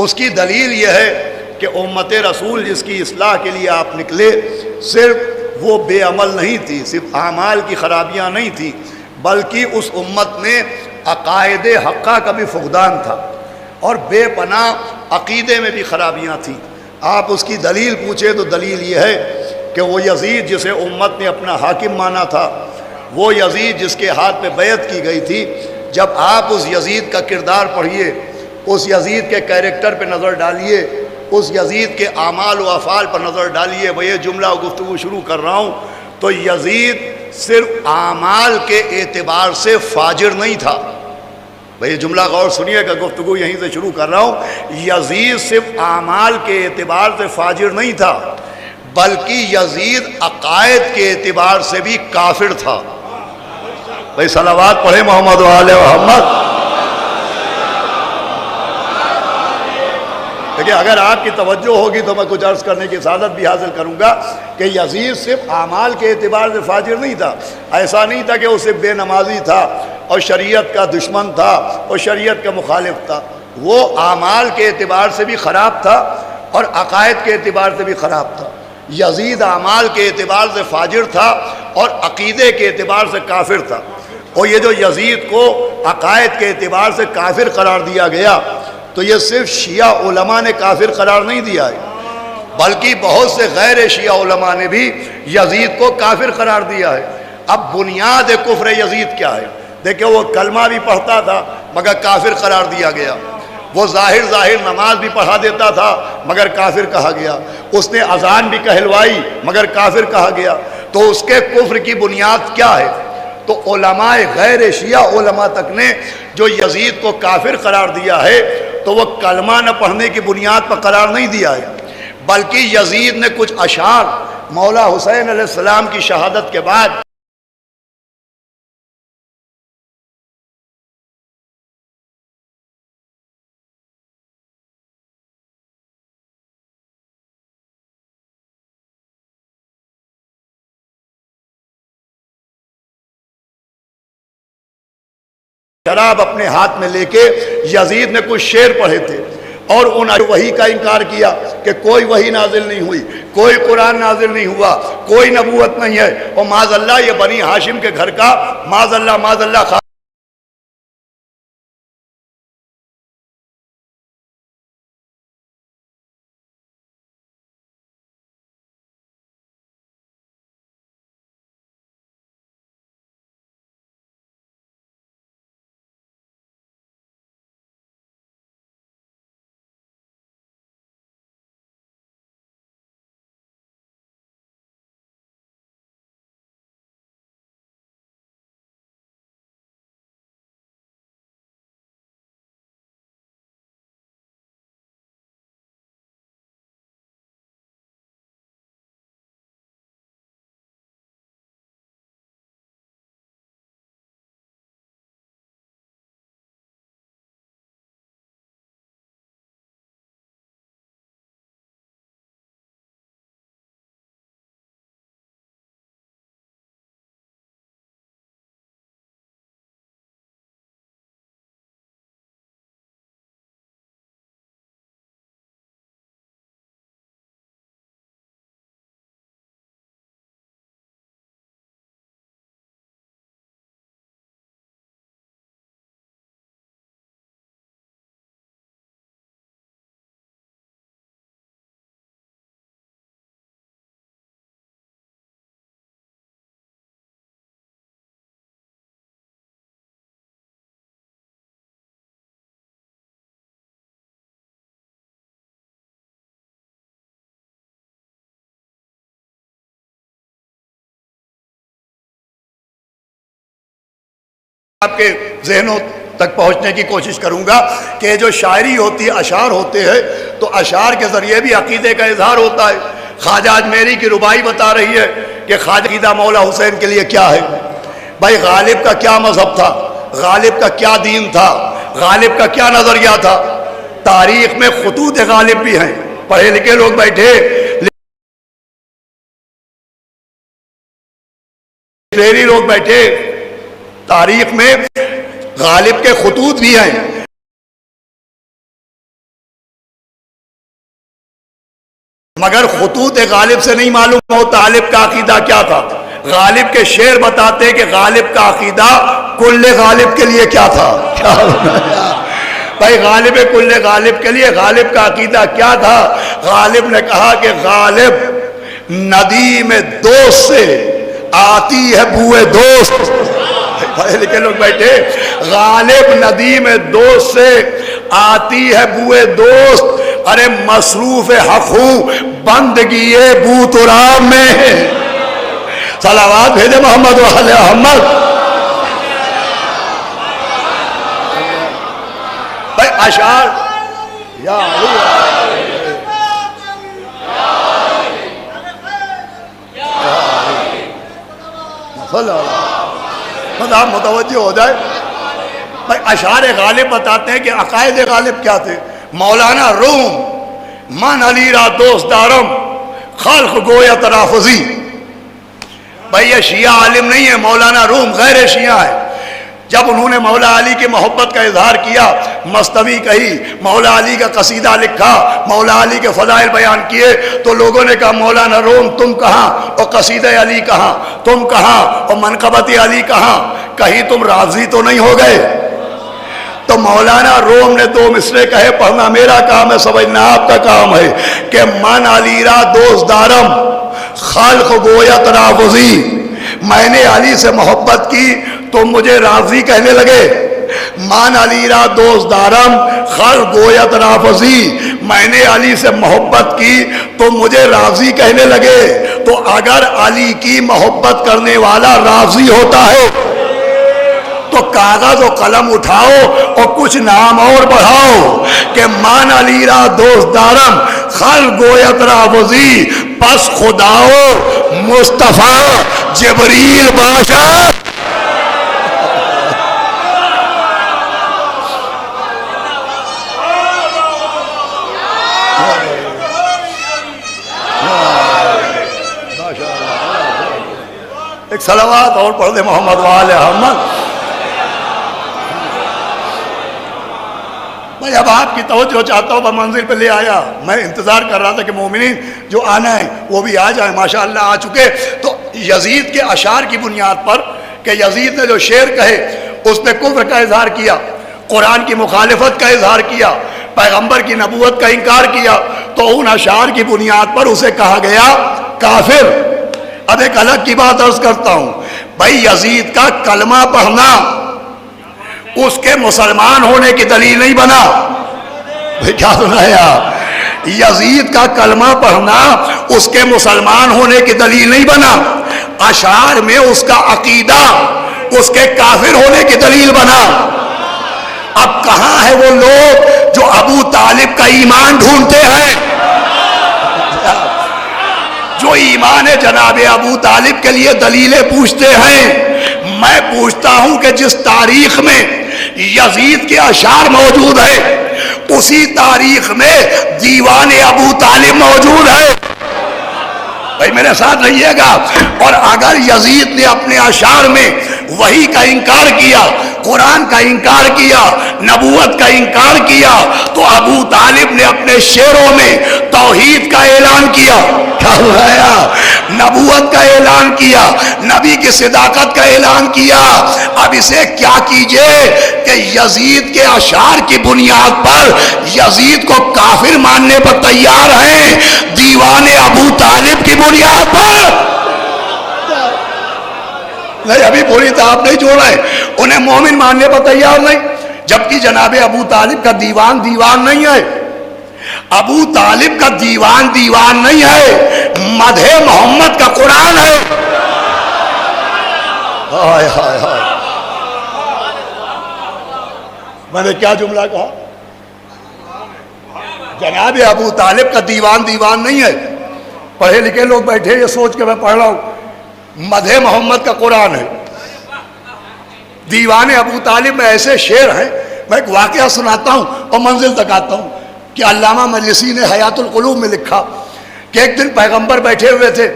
उसकी दलील यह है कि उम्मत रसूल जिसकी इस्लाह के लिए आप निकले सिर्फ वो बेअमल नहीं थी, सिर्फ आमाल की ख़राबियाँ नहीं थी, बल्कि उस उम्मत में अक़ायद हक़्क़ा का भी फुक़दान था और बेपनाह अक़ीदे में भी ख़राबियाँ थीं। आप उसकी दलील पूछे तो दलील ये है कि वो यज़ीद जिसे उम्मत ने अपना हाकिम माना था, वो यज़ीद जिसके हाथ पे बैत की गई थी, जब आप उस यज़ीद का किरदार पढ़िए, उस यज़ीद के कैरेक्टर पे नज़र डालिए, उस यज़ीद के आमाल व अफ़ाल पर नज़र डालिए। मैं ये जुमला गुफ्तगू शुरू कर रहा हूँ तो यज़ीद सिर्फ आमाल के एतबार से फाजिर नहीं था। भाई जुमला गौर सुनिएगा, गुफ्तगू यहीं से शुरू कर रहा हूँ। यज़ीद सिर्फ आमाल के एतबार से फाजिर नहीं था बल्कि यजीद अकायद के एतबार से भी काफिर था। भाई सलावात पढ़े मोहम्मद वाले मोहम्मद। देखिए, अगर आपकी तवज्जो होगी तो मैं कुछ अर्ज करने की सादत भी हासिल करूंगा कि यजीद सिर्फ आमाल के एतबार से फाजिर नहीं था। ऐसा नहीं था कि वो सिर्फ बेनमाजी था और शरीयत का दुश्मन था और शरीयत का मुखालिफ था। वो आमाल के एतबार से भी ख़राब था और अकायद के एतबार से भी ख़राब था। यजीद आमाल के एतबार से फाजिर था और अकीदे के एतबार से काफिर था। और ये जो यजीद को अकायद के एतबार से काफिर करार दिया गया, तो ये सिर्फ शिया उलमा ने काफिर करार नहीं दिया है, बल्कि बहुत से गैर शिया उलमा ने भी यजीद को काफिर करार दिया है। अब बुनियाद कुफ्र यजीद क्या है? देखिए, वो कलमा भी पढ़ता था मगर काफिर करार दिया गया। वो जाहिर नमाज भी पढ़ा देता था मगर काफिर कहा गया। उसने अजान भी कहलवाई मगर काफिर कहा गया। तो उसके कुफ्र की बुनियाद क्या है? तो उलमाए गैर शिया उलमा तक ने जो यजीद को काफिर करार दिया है, तो वह कलमा न पढ़ने की बुनियाद पर करार नहीं दिया है, बल्कि यजीद ने कुछ अशार मौला हुसैन अलैहिस्सलाम की शहादत के बाद शराब अपने हाथ में लेके यजीद ने कुछ शेर पढ़े थे और उन वही का इनकार किया कि कोई वही नाजिल नहीं हुई, कोई कुरान नाजिल नहीं हुआ, कोई नबूवत नहीं है। और माज़अल्लाह ये बनी हाशिम के घर का माज़अल्लाह आपके जहनों तक पहुंचने की कोशिश करूंगा कि जो शायरी होती है, अशार होते हैं, तो अशार के जरिए भी अकीदे का इजहार होता है। ख्वाजा अजमेरी की रुबाई बता रही है कि ख्वाजा मौला हुसैन के लिए क्या है। भाई, गालिब का क्या मजहब था, गालिब का क्या दीन था, गालिब का क्या नजरिया था। तारीख में खुतूत गालिब भी हैं, पढ़े लिखे लोग बैठे, लिटरेरी लोग बैठे, तारीख में गालिब के खुतूत भी हैं। मगर खुतूत गालिब से नहीं मालूम हो गालिब का अकीदा क्या था। गालिब के शेर बताते कि गालिब का अकीदा कुल्ले गालिब के लिए क्या था। क्या भाई, गालिब कुल्ले गालिब के लिए गालिब का अकीदा क्या था? गालिब ने कहा कि गालिब नदी में दोस्त से आती है बुए दोस्त। पढ़े लिखे लोग बैठे, गालिब नदी में दोस्त से आती है बुए दोस्त। अरे मसरूफ हक हूं बंदगी बूतुराम में। सलावात भेजे मोहम्मद वाले मोहम्मद। भाई, अशार या बस आप मुतवज्जो हो जाए। भाई अशार गालिब बताते हैं कि अकायद गालिब क्या थे। मौलाना रूम मन अलीरा दोस्त दारम खाल्क गोया तराफजी। भाई ये शिया आलिम नहीं है, मौलाना रूम गैर शिया है। जब उन्होंने मौला अली की मोहब्बत का इजहार किया, मस्तवी कही, मौला अली का कसीदा लिखा, मौला अली के फजाइल बयान किए, तो लोगों ने कहा मौलाना रूम तुम कहाँ और कसीदा अली कहाँ, तुम कहाँ और मनकबत अली कहाँ, कहीं तुम राजी तो नहीं हो गए। तो मौलाना रोम ने दो मिसरे कहे, पढ़ना मेरा काम है, समझना आपका काम है कि मन अलीरा दोस्त दारम खाल्क गोया तराफजी। मैंने अली से मोहब्बत की तो मुझे राजी कहने लगे। मान अलीरा दोस्त दारम खाल्क गोया तराफजी। मैंने अली से मोहब्बत की तो मुझे राजी कहने लगे। तो अगर अली की मोहब्बत करने वाला राजी होता है तो कागज और कलम उठाओ और कुछ नाम और बढ़ाओ कि मान अलीरा दोस्त दारम खल गोयत रावजी पस खुदाओ मुस्तफा जबरील बाशा। एक सलावत और पढ़ दे मोहम्मद वाले अहमद। मैं अब आपकी तवज्जो चाहता हूँ, मंजिल पे ले आया। मैं इंतजार कर रहा था कि मोमिनीन जो आना है वो भी आ जाए, माशाअल्लाह आ चुके। तो यजीद के अशार की बुनियाद पर कि यजीद ने जो शेर कहे उस पर कुफ्र का इजहार किया, कुरान की मुखालिफत का इजहार किया, पैगंबर की नबूवत का इनकार किया, तो उन अशार की बुनियाद पर उसे कहा गया काफिर। अब एक अलग की बात अर्ज करता हूं, भाई यजीद का कलमा पढ़ना उसके मुसलमान होने की दलील नहीं बना। भाई क्या सुनाया? यजीद का कलमा पढ़ना उसके मुसलमान होने की दलील नहीं बना। अशार में उसका अकीदा उसके काफिर होने की दलील बना। अब कहां है वो लोग जो अबू तालिब का ईमान ढूंढते हैं, जो ईमान है जनाबे अबू तालिब के लिए दलीलें पूछते हैं। मैं पूछता हूं कि जिस तारीख में यजीद के अशार मौजूद है उसी तारीख में दीवान अबू तालिब मौजूद है। भाई मेरे साथ रहिएगा। और अगर यजीद ने अपने अशार में वही का इनकार किया, कुरान का इनकार किया, नबूवत का इनकार किया, तो अबू तालिब ने अपने शेरों में तौहीद का ऐलान किया। क्या हुआ? नबूवत का ऐलान किया, नबी की सिदाकत का ऐलान किया। अब इसे क्या कीजिए कि यजीद के अशार की बुनियाद पर यजीद को काफिर मानने पर तैयार हैं, दीवाने अबू तालिब की बुनियाद पर नहीं। अभी पूरी तो आप नहीं जोड़ रहे, उन्हें मोमिन मानने पर तैयार नहीं, जबकि जनाबे अबू तालिब का दीवान दीवान नहीं है। अबू तालिब का दीवान दीवान नहीं है, मदहे मोहम्मद का कुरान है। हाय हाय हाय, मैंने क्या जुमला कहा? जनाबे अबू तालिब का दीवान दीवान नहीं है। पढ़े लिखे लोग बैठे ये सोच के मैं पढ़ रहा हूं मदहे मोहम्मद का कुरान है। दीवाने अबू तालिब में ऐसे शेर हैं, मैं एक वाकया सुनाता हूं और मंजिल तक आता हूं कि अल्लामा मजलिसी ने हयातुल कुलूब में लिखा कि एक दिन पैगंबर बैठे हुए थे,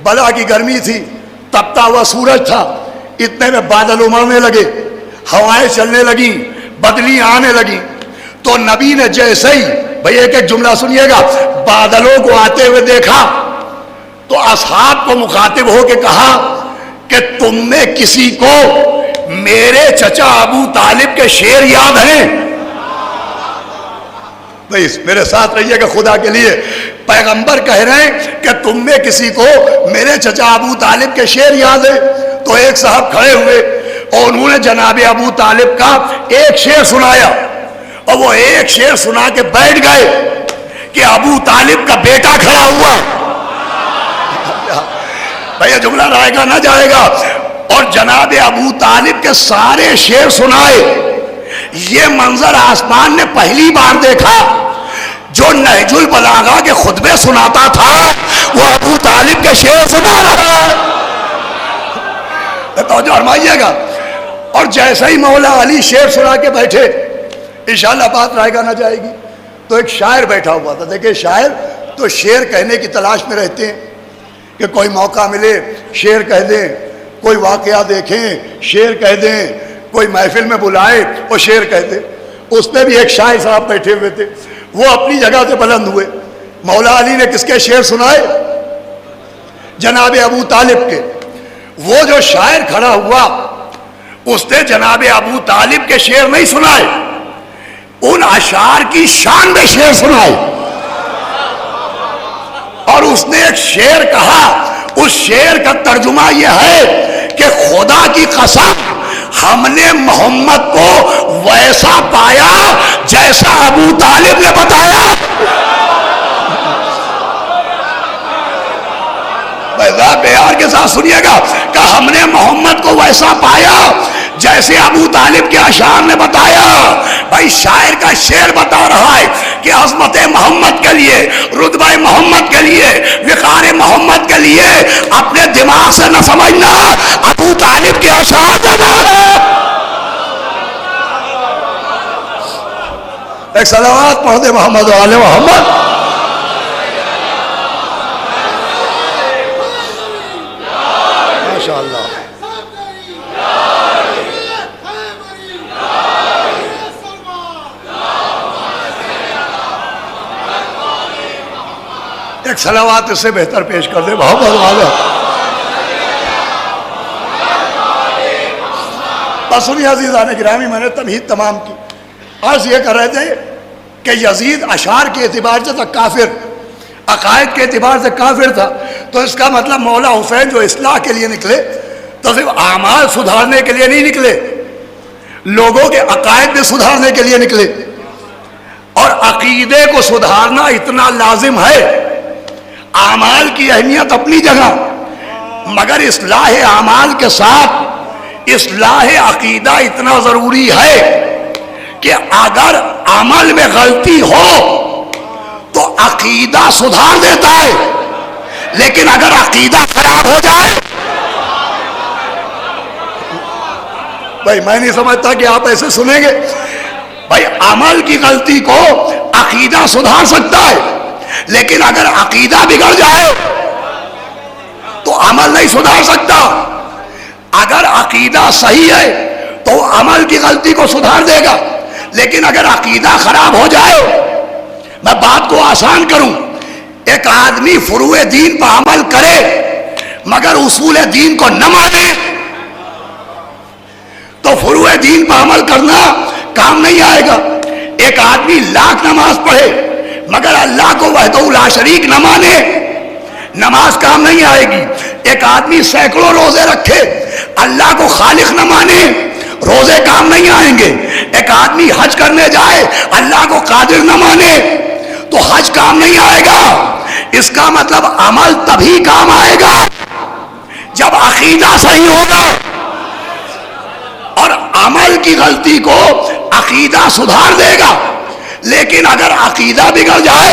बला की गर्मी थी, तपता हुआ सूरज था, इतने में बादल उमड़ने लगे, हवाएं चलने लगी, बदली आने लगी। तो नबी ने जैसे ही, भाई एक एक जुमला सुनिएगा, बादलों को आते हुए देखा तो असहाब को मुखातिब होकर कहा कि तुम में किसी को मेरे चचा अबू तालिब के शेर याद हैं? भाई मेरे साथ रहिएगा खुदा के लिए। पैगंबर कह रहे हैं कि तुम में किसी को मेरे चचा अबू तालिब के शेर याद है? तो एक साहब खड़े हुए और उन्होंने जनाबे अबू तालिब का एक शेर सुनाया और वो एक शेर सुना के बैठ गए कि अबू तालिब का बेटा खड़ा हुआ। भैया जुमला रहेगा ना जाएगा। और जनाबे अबू तालिब के सारे शेर सुनाए। ये मंजर आसमान ने पहली बार देखा। जो नहजुल बलागा के खुतबे सुनाता था वो अबू तालिब के शेर सुना रहा है। तवज्जो फरमाइएगा। और जैसे ही मौला अली शेर सुना के बैठे, इंशाअल्लाह बात रायगा ना जाएगी, तो एक शायर बैठा हुआ था। देखिए शायर तो शेर कहने की तलाश में रहते हैं कि कोई मौका मिले शेर कह दें, कोई वाकया देखें शेर कह दें, कोई महफिल में बुलाए और शेर कह दें। उस पर भी एक शायर साहब बैठे हुए थे, वो अपनी जगह से बुलंद हुए। मौला अली ने किसके शेर सुनाए? जनाब अबू तालिब के। वो जो शायर खड़ा हुआ उसने जनाब अबू तालिब के शेर नहीं सुनाए, उन अशार की शान में शेर सुनाए। और उसने एक शेर कहा, उस शेर का तर्जुमा यह है कि खुदा की कसम हमने मोहम्मद को वैसा पाया जैसा अबू तालिब ने बताया। प्यार के साथ सुनिएगा कि हमने मोहम्मद को वैसा पाया जैसे अबू तालिब के अशार ने बताया। भाई शायर का शेर बता रहा है कि अज़मत मोहम्मद के लिए, रुतबा मोहम्मद के लिए, विकार मोहम्मद के लिए अपने दिमाग से न समझना, अबू तालिब के अशार देना। एक सलावत पढ़ दे मोहम्मद वाले मोहम्मद। माशाअल्लाह। एक सलावत इससे बेहतर पेश कर दे मोहम्मद वाले। बस सुनिए अज़ीज़ान गिरामी, मैंने तमहीद तमाम की। अर्ज ये कर रहे थे कि यजीद अशार के एतबार से था काफिर, अकायद के एतबार से काफिर था। तो इसका मतलब मौला हुसैन जो इस्लाह के लिए निकले तो सिर्फ आमाल सुधारने के लिए नहीं निकले, लोगों के अकायद भी सुधारने के लिए निकले। और अकीदे को सुधारना इतना लाजिम है, आमाल की अहमियत अपनी जगह, मगर इस्लाह आमाल के साथ इस्लाह अकीदा इतना जरूरी है कि अगर अमल में गलती हो तो अकीदा सुधार देता है, लेकिन अगर अकीदा खराब हो जाए, भाई मैं नहीं समझता कि आप ऐसे सुनेंगे। भाई अमल की गलती को अकीदा सुधार सकता है, लेकिन अगर अकीदा बिगड़ जाए तो अमल नहीं सुधार सकता। अगर अकीदा सही है तो अमल की गलती को सुधार देगा, लेकिन अगर अकीदा खराब हो जाए, मैं बात को आसान करूं, एक आदमी फुरूए दीन पर अमल करे मगर उसूल दीन को न माने तो फुरूए दीन पर अमल करना काम नहीं आएगा। एक आदमी लाख नमाज पढ़े मगर अल्लाह को वहदहू ला शरीक न माने, नमाज काम नहीं आएगी। एक आदमी सैकड़ों रोजे रखे, अल्लाह को खालिक न माने, रोजे काम नहीं आएंगे। एक आदमी हज करने जाए, अल्लाह को कादिर न माने, तो हज काम नहीं आएगा। इसका मतलब अमल तभी काम आएगा जब अकीदा सही होगा, और अमल की गलती को अकीदा सुधार देगा। लेकिन अगर अकीदा बिगड़ जाए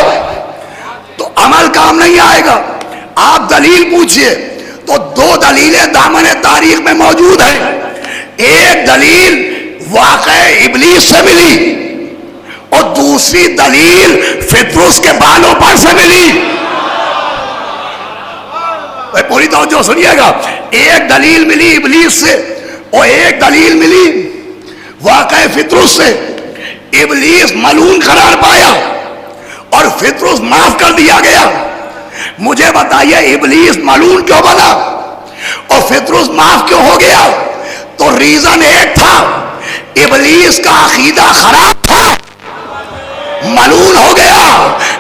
तो अमल काम नहीं आएगा। आप दलील पूछिए तो दो दलीलें दामन तारीख में मौजूद हैं। एक दलील वाक़े इब्लीस से मिली और दूसरी दलील फितरुस के बालों पर से मिली। पूरी तवज्जो सुनिएगा, एक दलील मिली इब्लीस से और एक दलील मिली वाक़े फितरुस से। इब्लीस मलून करार पाया और फितरुस माफ कर दिया गया। मुझे बताइए इब्लीस मलून क्यों बना और फितरुस माफ क्यों हो गया? तो रीजन एक था, इब्लीस का अकीदा खराब था, मलून हो गया,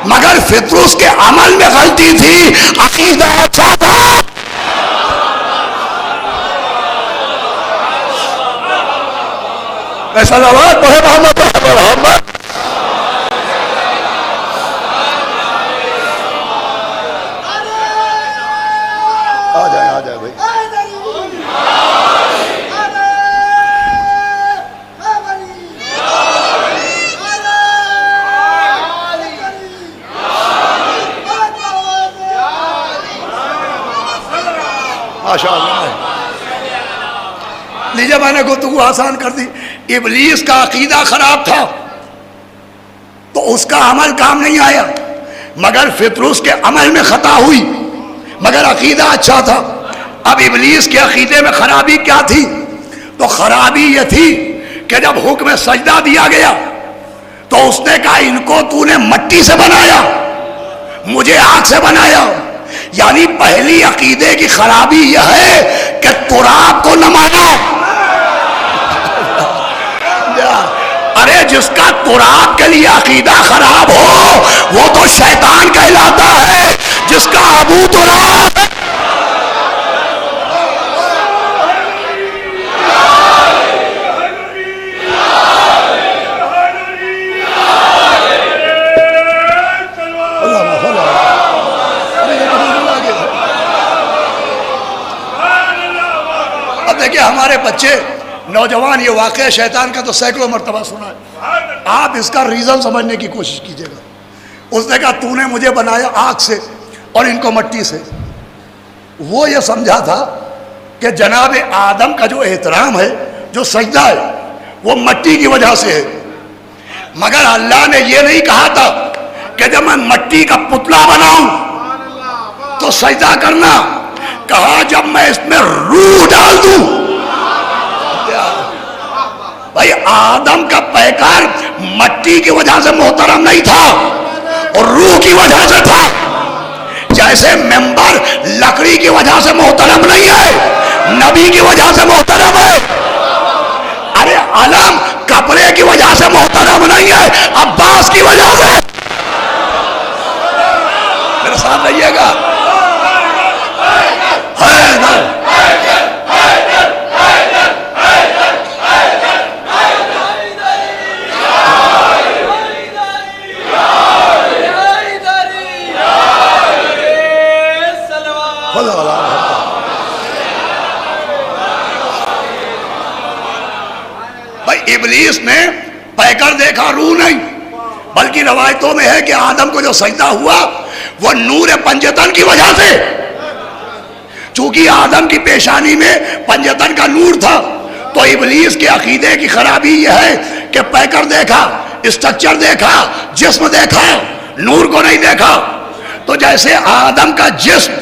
मगर फितरुस के अमल में गलती थी, अकीदा अच्छा था। सलावत पढ़े मोहम्मद मोहम्मद। आ जाए भाई। माशाअल्लाह। लीजिए मैंने गुफ्तगू आसान कर दी। इबलीस का अकीदा खराब था तो उसका अमल काम नहीं आया, मगर फितरूस के अमल में खता हुई, मगर अकीदा अच्छा था। अब इबलीस के अकीदे में खराबी क्या थी? तो खराबी यह थी कि जब हुक्म सजदा दिया गया तो उसने कहा इनको तूने मट्टी से बनाया, मुझे आग से बनाया। यानी पहली अकीदे की खराबी यह है कि तुराब को न माना। अरे जिसका तुराब के लिए अकीदा खराब हो वो तो शैतान कहलाता है, जिसका अबू तुराब। अब देखिए हमारे बच्चे नौजवान ये वाकया शैतान का तो सैकड़ों मरतबा सुना है, आप इसका रीजन समझने की कोशिश कीजिएगा। उसने कहा तूने मुझे बनाया आग से और इनको मट्टी से। वो ये समझा था कि जनाब आदम का जो एहतराम है, जो सजदा है, वो मट्टी की वजह से है। मगर अल्लाह ने ये नहीं कहा था कि जब मैं मट्टी का पुतला बनाऊं तो सजदा करना। कहा जब मैं इसमें रूह डाल दूं। भाई आदम का पैकार मट्टी की वजह से मोहतरम नहीं था और रूह की वजह से था। जैसे मेंबर लकड़ी की वजह से मोहतरम नहीं है, नबी की वजह से मोहतरम है। अरे अलम कपड़े की वजह से मोहतरम नहीं है, अब्बास की वजह से। मेरे साथ रहिएगा। इबलीस ने पैकर देखा, रूह नहीं। बल्कि रवायतों में है कि आदम को जो सजदा हुआ वो नूर पंजतन की वजह से। चूंकि आदम की पेशानी में पंजतन का नूर था, तो इबलीस के अकीदे की खराबी यह है कि पैकर देखा, स्ट्रक्चर देखा, जिस्म देखा, नूर को नहीं देखा। तो जैसे आदम का जिस्म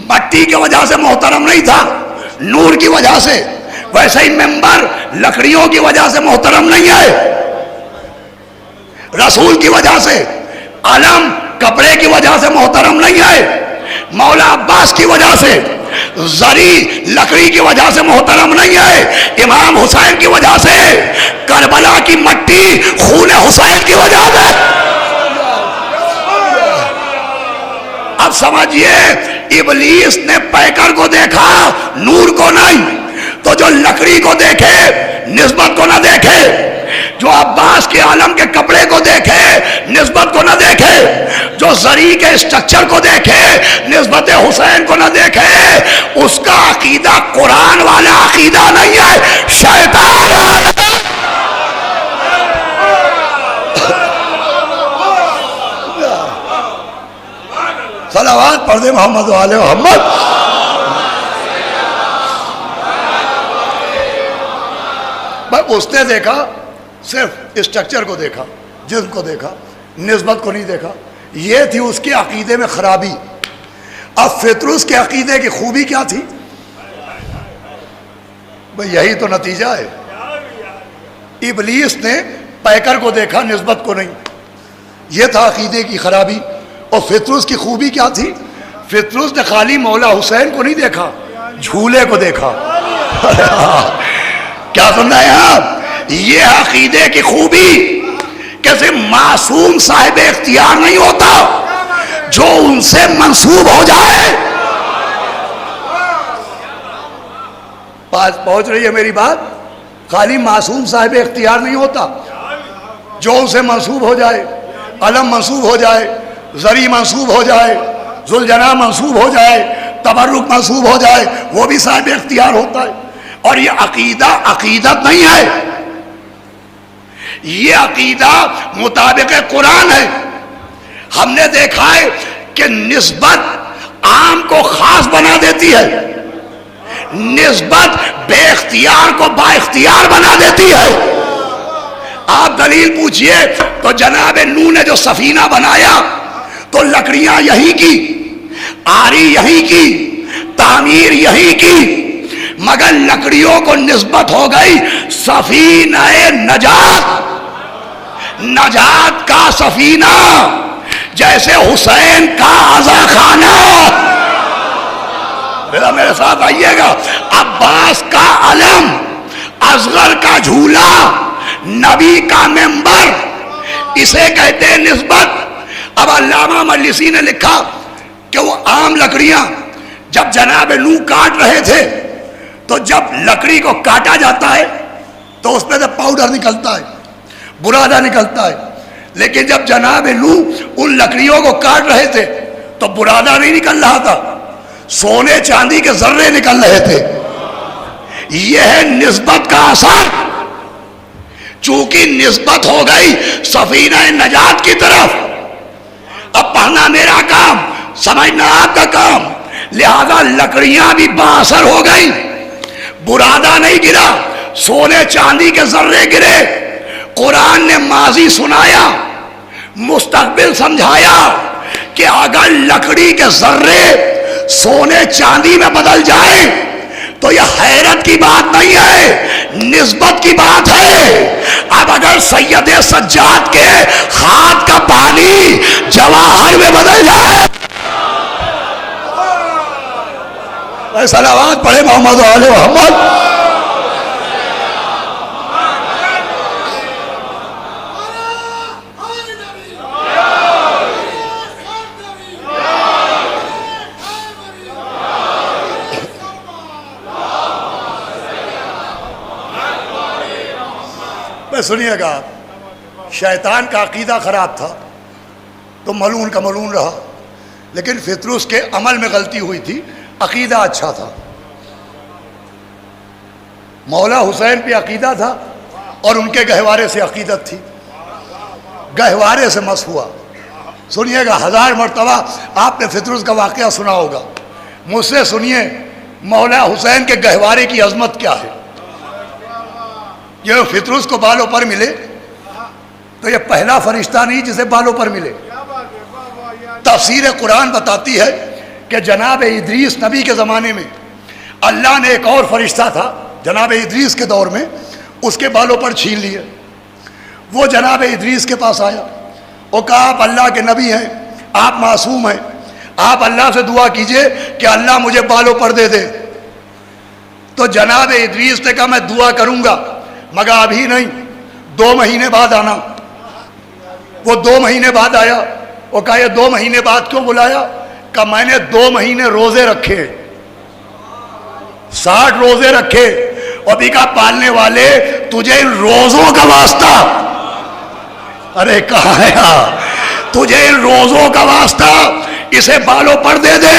मट्टी की वजह से मोहतरम नहीं था, नूर की वजह से, वैसे ही मेंबर लकड़ियों की वजह से मोहतरम नहीं है, रसूल की वजह से। अलम कपड़े की वजह से मोहतरम नहीं है, मौला अब्बास की वजह से। जरी लकड़ी की वजह से मोहतरम नहीं है, इमाम हुसैन की वजह से। करबला की मट्टी खून हुसैन की वजह से। अब समझिए इबलीस ने पैकर को देखा, नूर को नहीं। तो जो लकड़ी को देखे निस्बत को ना देखे, जो अब्बास के आलम के कपड़े को देखे निस्बत को ना देखे, जो जरी के स्ट्रक्चर को देखे निस्बत हुसैन को ना देखे, उसका अकीदा कुरान वाला अकीदा नहीं है, शैतान वाला। सलावत पढ़ दे मोहम्मद वाले मोहम्मद। उसने देखा सिर्फ स्ट्रक्चर को देखा, जिस्म को देखा, निस्बत को नहीं देखा। ये थी उसके अकीदे में खराबी। अब फितरूस के अकीदे की खूबी क्या थी? भाई यही तो नतीजा है। इबलीस ने पैकर को देखा, निस्बत को नहीं। यह था अकीदे की खराबी। और फितरूस की खूबी क्या थी? फितरूस ने खाली मौला हुसैन को नहीं देखा, झूले को देखा। क्या सुन रहे हैं आप? ये अकीदे की खूबी कैसे मासूम साहिब इख्तियार नहीं होता, जो उनसे मंसूब हो जाए। पास पहुंच रही है मेरी बात? खाली मासूम साहिब इख्तियार नहीं होता, जो उनसे मंसूब हो जाए। अलम मंसूब हो जाए, जरी मंसूब हो जाए, जुलजना मंसूब हो जाए, तबर्रुक मंसूब हो जाए, वो भी साहिब इख्तियार होता है। और ये अकीदा अकीदत नहीं है, ये अकीदा मुताबिक कुरान है। हमने देखा है कि निस्बत आम को खास बना देती है, निस्बत बेख्तियार को बाइख्तियार बना देती है। आप दलील पूछिए तो जनाब नूह ने जो सफीना बनाया तो लकड़ियां यही की, आरी यही की, तामीर यही की, मगर लकड़ियों को निस्बत हो गई सफीना नजात, नजात का सफीना, जैसे हुसैन का आजा खाना। मेरे साथ आइएगा। अब्बास का अलम, असगर का झूला, नबी का मेंबर, इसे कहते हैं निस्बत। अब अल्लामा मजलिसी ने लिखा कि वो आम लकड़ियां जब जनाब नूह काट रहे थे तो जब लकड़ी को काटा जाता है तो उसमें से पाउडर निकलता है, बुरादा निकलता है, लेकिन जब जनाब नूह उन लकड़ियों को काट रहे थे तो बुरादा नहीं निकल रहा था, सोने चांदी के जर्रे निकल रहे थे। यह है निस्बत का असर। चूंकि निस्बत हो गई सफीना नजात की तरफ, अब पढ़ना मेरा काम, समझना आपका काम, लिहाजा लकड़ियां भी बासर हो गई, बुरादा नहीं गिरा, सोने चांदी के जर्रे गिरे। कुरान ने माजी सुनाया, मुस्तकबिल समझाया कि अगर लकड़ी के जर्रे सोने चांदी में बदल जाए तो यह हैरत की बात नहीं है, निस्बत की बात है। अब अगर सैयदे सज्जाद के हाथ का पानी जवाहर में बदल जाए, सलावत पढ़े मोहम्मद वाले मोहम्मद। सुनिएगा, शैतान का अकीदा खराब था तो मलून का मलून रहा, लेकिन फितरुस के अमल में गलती हुई थी, अकीदा अच्छा था। मौला हुसैन पे अकीदा था और उनके गहवारे से अकीदत थी, गहवारे से मस हुआ। सुनिएगा, 1000 मरतबा आपने फितरुस का वाकया सुना होगा, मुझसे सुनिए मौला हुसैन के गहवारे की अजमत क्या है। ये फितरुस को बालों पर मिले तो ये पहला फरिश्ता नहीं जिसे बालों पर मिले। तफसीर कुरान बताती है कि जनाब इद्रीस नबी के ज़माने में अल्लाह ने एक और फरिश्ता था जनाब इद्रीस के दौर में, उसके बालों पर छीन लिए। वो जनाब इद्रीस के पास आया, वो कहा आप अल्लाह के नबी हैं, आप मासूम हैं, आप अल्लाह से दुआ कीजिए कि अल्लाह मुझे बालों पर दे दे। तो जनाब इद्रीस ने कहा मैं दुआ करूंगा मगर अभी नहीं, 2 महीने बाद आना। वो 2 महीने बाद आया। वो कहा ये 2 महीने बाद क्यों बुलाया? कहा मैंने 2 महीने रोजे रखे, 60 रोजे रखे, और भी कहा पालने वाले तुझे इन रोजों का वास्ता, अरे कहा है तुझे इन रोजों का वास्ता इसे बालों पर दे दे।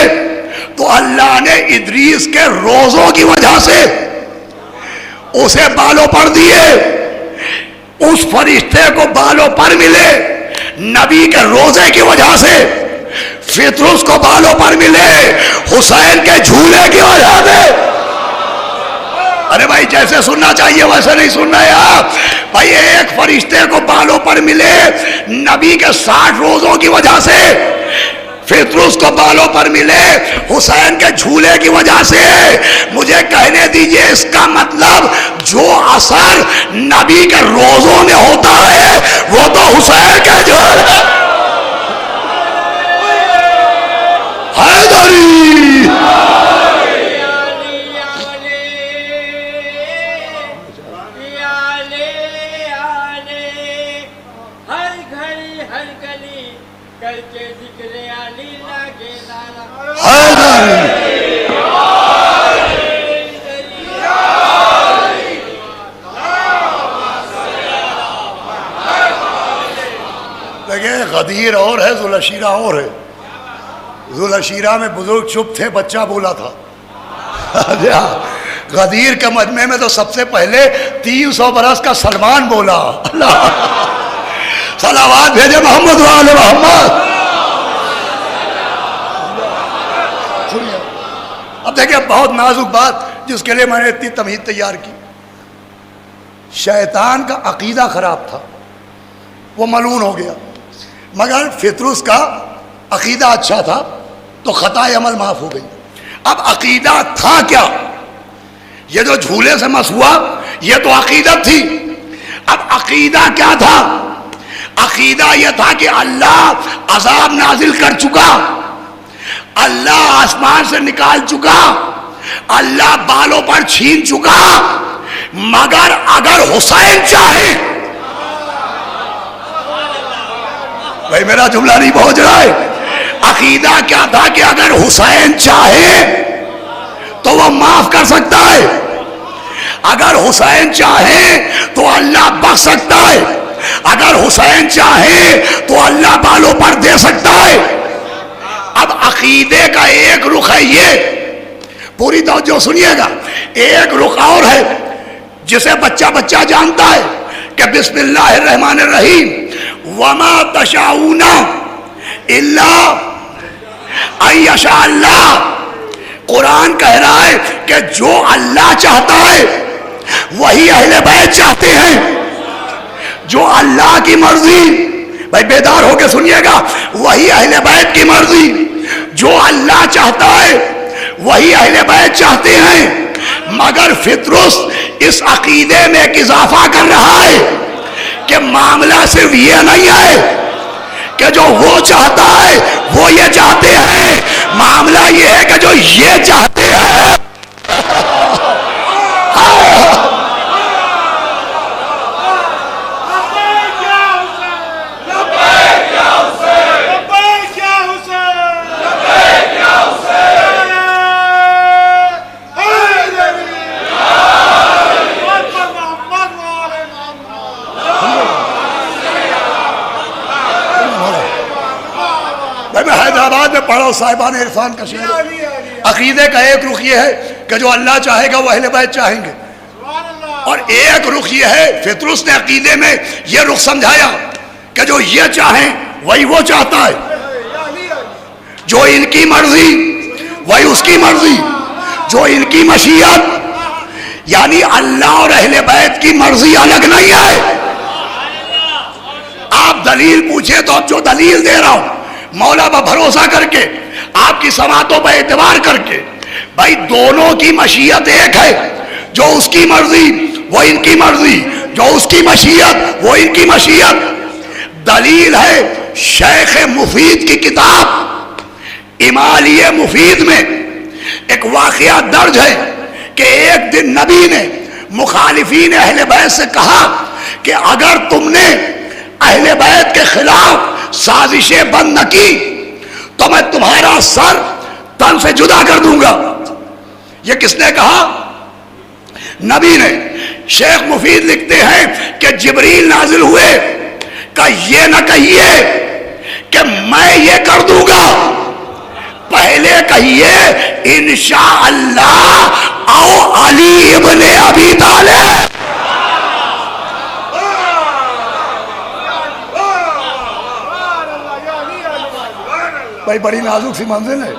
तो अल्लाह ने इद्रीस के रोजों की वजह से उसे बालों पर दिए। उस फरिश्ते को बालों पर मिले नबी के रोजे की वजह से, फितरुस को बालों पर मिले हुसैन के झूले की वजह से। अरे भाई जैसे सुनना चाहिए वैसे नहीं सुनना है आप भाई। एक फरिश्ते को बालों पर मिले नबी के 60 रोजों की वजह से, फितरुस को बालों पर मिले हुसैन के झूले की वजह से। मुझे कहने दीजिए, इसका मतलब जो असर नबी के रोजों में होता है वो तो हुसैन के झूले हैदरी। देखिए, गदीर और है, जुलशीरा और है। जुलशीरा में बुजुर्ग चुप थे, बच्चा बोला था। गदीर के मजमे में तो सबसे पहले 300 बरस का सलमान बोला। सलावात भेजे मोहम्मद वाले मोहम्मद। अब देखिए, बहुत नाजुक बात, जिसके लिए मैंने इतनी तमहीद तैयार की। शैतान का अकीदा खराब था, वो मलून हो गया, मगर फितरुस का अकीदा अच्छा था तो खताए अमल माफ हो गई। अब अकीदा था क्या? ये जो झूले से मस हुआ ये तो अकीदत थी। अब अकीदा क्या था? अकीदा यह था कि अल्लाह अजाब नाजिल कर चुका, अल्लाह आसमान से निकाल चुका, अल्लाह बालों पर छीन चुका, मगर अगर हुसैन चाहे, भाई मेरा जुमला नहीं पहुंच रहा है। अकीदा क्या था कि अगर हुसैन चाहे तो वह माफ कर सकता है, अगर हुसैन चाहे तो अल्लाह बख्श सकता है, अगर हुसैन चाहे तो अल्लाह बालों पर दे सकता है। अब अकीदे का एक रुख है ये, पूरी तवज्जो सुनिएगा। एक रुख और है जिसे बच्चा बच्चा जानता है कि बिस्मिल्लाहिर्रहमानिर्रहीम वमा तशाऊना इल्ला अयशा अल्लाह। कुरान कह रहा है कि जो अल्लाह चाहता है वही अहले बैत चाहते हैं। जो अल्लाह की मर्जी, भाई बेदार होकर सुनिएगा, वही अहले बैत की मर्जी। जो अल्लाह चाहता है वही अहले बैत चाहते हैं। मगर फितरुस इस अकीदे में एक इजाफा कर रहा है कि मामला सिर्फ ये नहीं है कि जो वो चाहता है वो ये चाहते हैं, मामला ये है कि जो ये चाहते हैं पढ़ो साहिबान इरफान का शेर। अकीदे का एक रुख ये है कि जो अल्लाह चाहेगा वो अहले बैत चाहेंगे, और एक रुख ये है, फितरुस ने अकीदे में ये रुख समझाया कि जो ये चाहें वही वो चाहता है, जो इनकी मर्जी वही उसकी मर्जी, जो इनकी मशीयत यानी अल्लाह और अहले बैत की मर्जी अलग नहीं है। आप दलील पूछे तो अब जो दलील दे रहा हूं मौला पर भरोसा करके, आपकी समातों पर एतबार करके, भाई दोनों की मशीयत एक है। जो उसकी मर्जी वो इनकी मर्जी, जो उसकी मशीयत वो इनकी मशीयत। दलील है शेख मुफीद की किताब इमालिये मुफीद में एक वाकया दर्ज है कि एक दिन नबी ने मुखालिफीन अहले बैत से कहा कि अगर तुमने अहले बैत के खिलाफ साजिशें बंद न की तो मैं तुम्हारा सर तन से जुदा कर दूंगा। यह किसने कहा? नबी ने। शेख मुफीद लिखते हैं कि जिब्रील नाजिल हुए का ये न कहिए कि मैं ये कर दूंगा, पहले कहिए इंशाअल्लाह आओ अली इब्ने अबी तालिब। भाई बड़ी नाजुक सी मंजिल है।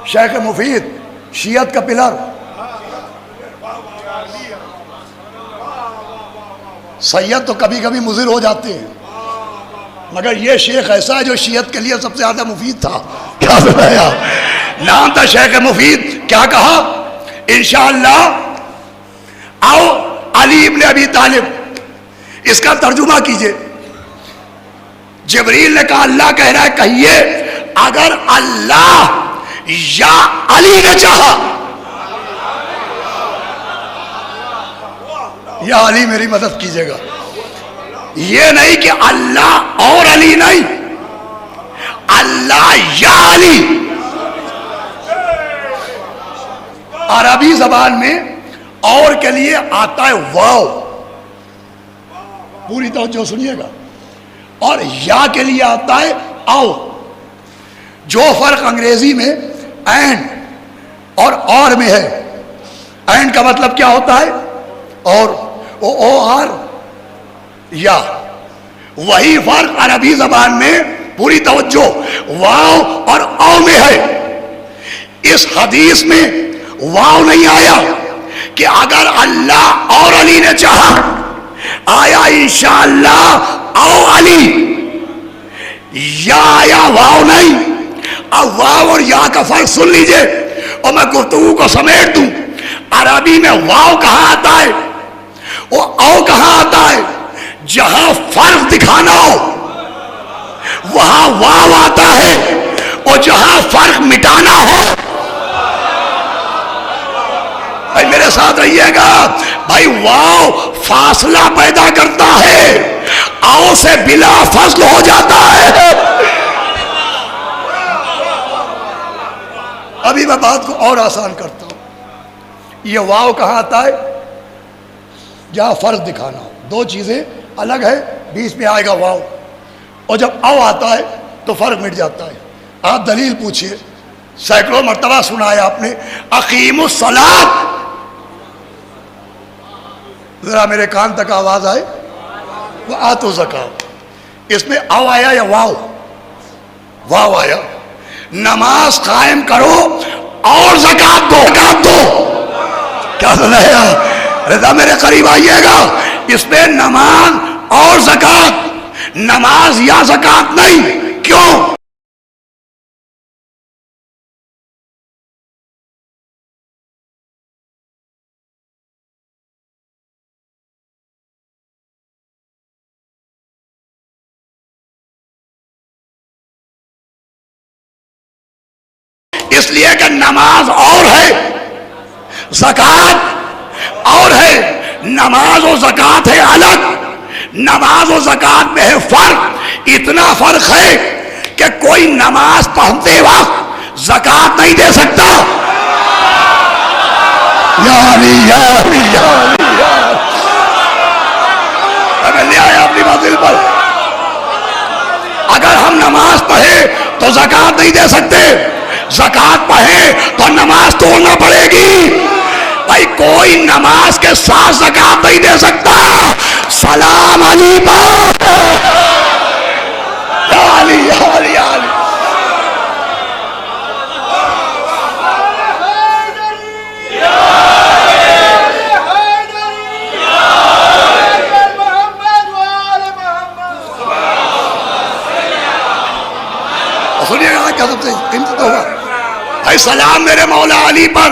शेख मुफीद शियत का पिलर, सैयद तो कभी कभी मुजिर हो जाते हैं, मगर ये शेख ऐसा है जो शियत के लिए सबसे ज्यादा मुफीद था। क्या बताया? नाम था शेख मुफीद। क्या कहा? इंशाअल्लाह आओ अली इब्ने अबी तालिब। इसका तर्जुमा कीजिए। जिब्रील ने कहा अल्लाह कह रहा है कहिए अगर अल्लाह या अली ने चाहा, या अली मेरी मदद कीजिएगा। ये नहीं कि अल्लाह और अली नहीं, अल्लाह या अली। अरबी जबान में और के लिए आता है वाव, पूरी तवज्जो सुनिएगा, और या के लिए आता है आओ। जो फर्क अंग्रेजी में एंड और में है, एंड का मतलब क्या होता है? और ओ आर या, वही फर्क अरबी जबान में पूरी तवज्जो वाव और औ में है। इस हदीस में वाव नहीं आया कि अगर अल्लाह और अली ने चाहा, आया इंशाअल्लाह आओ अली, या आया वाव नहीं। अब वाव और या का फर्क सुन लीजिए और मैं गुफ्तगू को समेट दूं। अरबी में वाव कहां आता है, वो औ कहां आता है? जहां फर्क दिखाना हो वहां वाव आता है, और जहां फर्क मिटाना हो, भाई मेरे साथ रहिएगा भाई, वाव फासला पैदा करता है, आओ से बिला फसल हो जाता है। अभी मैं बात को और आसान करता हूं। ये वाव कहां आता है? जहां फर्क दिखाना हो, दो चीजें अलग है, बीच में आएगा वाव, और जब औ आता है तो फर्क मिट जाता है। आप दलील पूछिए, सैकड़ों मर्तबा सुनाया आपने, अकीमुस सलात। जरा मेरे कान तक आवाज आए, वो आतो ज़कात। इसमें औ आया या वाव? वाव आया। नमाज कायम करो और ज़कात दो, ज़कात दो। क्या सुनाया? रजा मेरे करीब आइएगा, इसमें नमाज और ज़कात, नमाज या ज़कात नहीं। क्यों? इसलिए कि नमाज और है, ज़कात और है। नमाज और ज़कात है अलग, नमाज और ज़कात में है फर्क। इतना फर्क है कि कोई नमाज पढ़ते वक्त ज़कात नहीं दे सकता। यारी यारी यारी अगर ले आया अपनी मंजिल पर, अगर हम नमाज पढ़े तो ज़कात नहीं दे सकते, ज़कात पढ़े तो नमाज तोड़ना पड़ेगी। भाई कोई नमाज के साथ ज़कात नहीं दे सकता। सलाम अली पर अली अली अली। सुनिएगा क्या सबसे कीमती होगा भाई, सलाम मेरे मौला अली पर।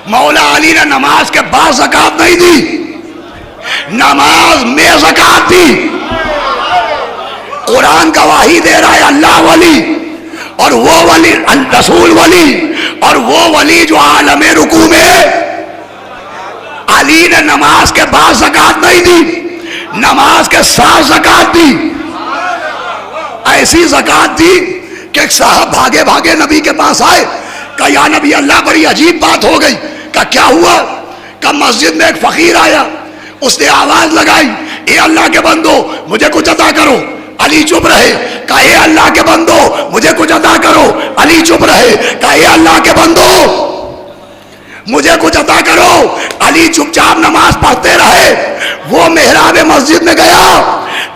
मौला अली ने नमाज के बाद ज़कात नहीं दी, नमाज में ज़कात दी। कुरान गवाही दे रहा है अल्लाह वली और वो वली रसूल वली, और वो वली जो आलमे रुकू में, अली ने नमाज के बाद ज़कात नहीं दी, नमाज के साथ ज़कात दी। ऐसी ज़कात दी कि एक साहब भागे भागे नबी के पास आए, कहा या नबी अल्लाह, बड़ी अजीब बात हो गई। कहा क्या हुआ? कहा मस्जिद में एक फकीर आया, उसने आवाज लगाई, ए अल्लाह के बंदो मुझे कुछ अता करो। अली चुप रहे। कहा ए अल्लाह के बंदो मुझे कुछ अता करो। अली चुप रहे। कहा ए अल्लाह के बंदो मुझे कुछ अता करो। अली चुपचाप नमाज पढ़ते रहे। वो मेहराब मस्जिद में गया,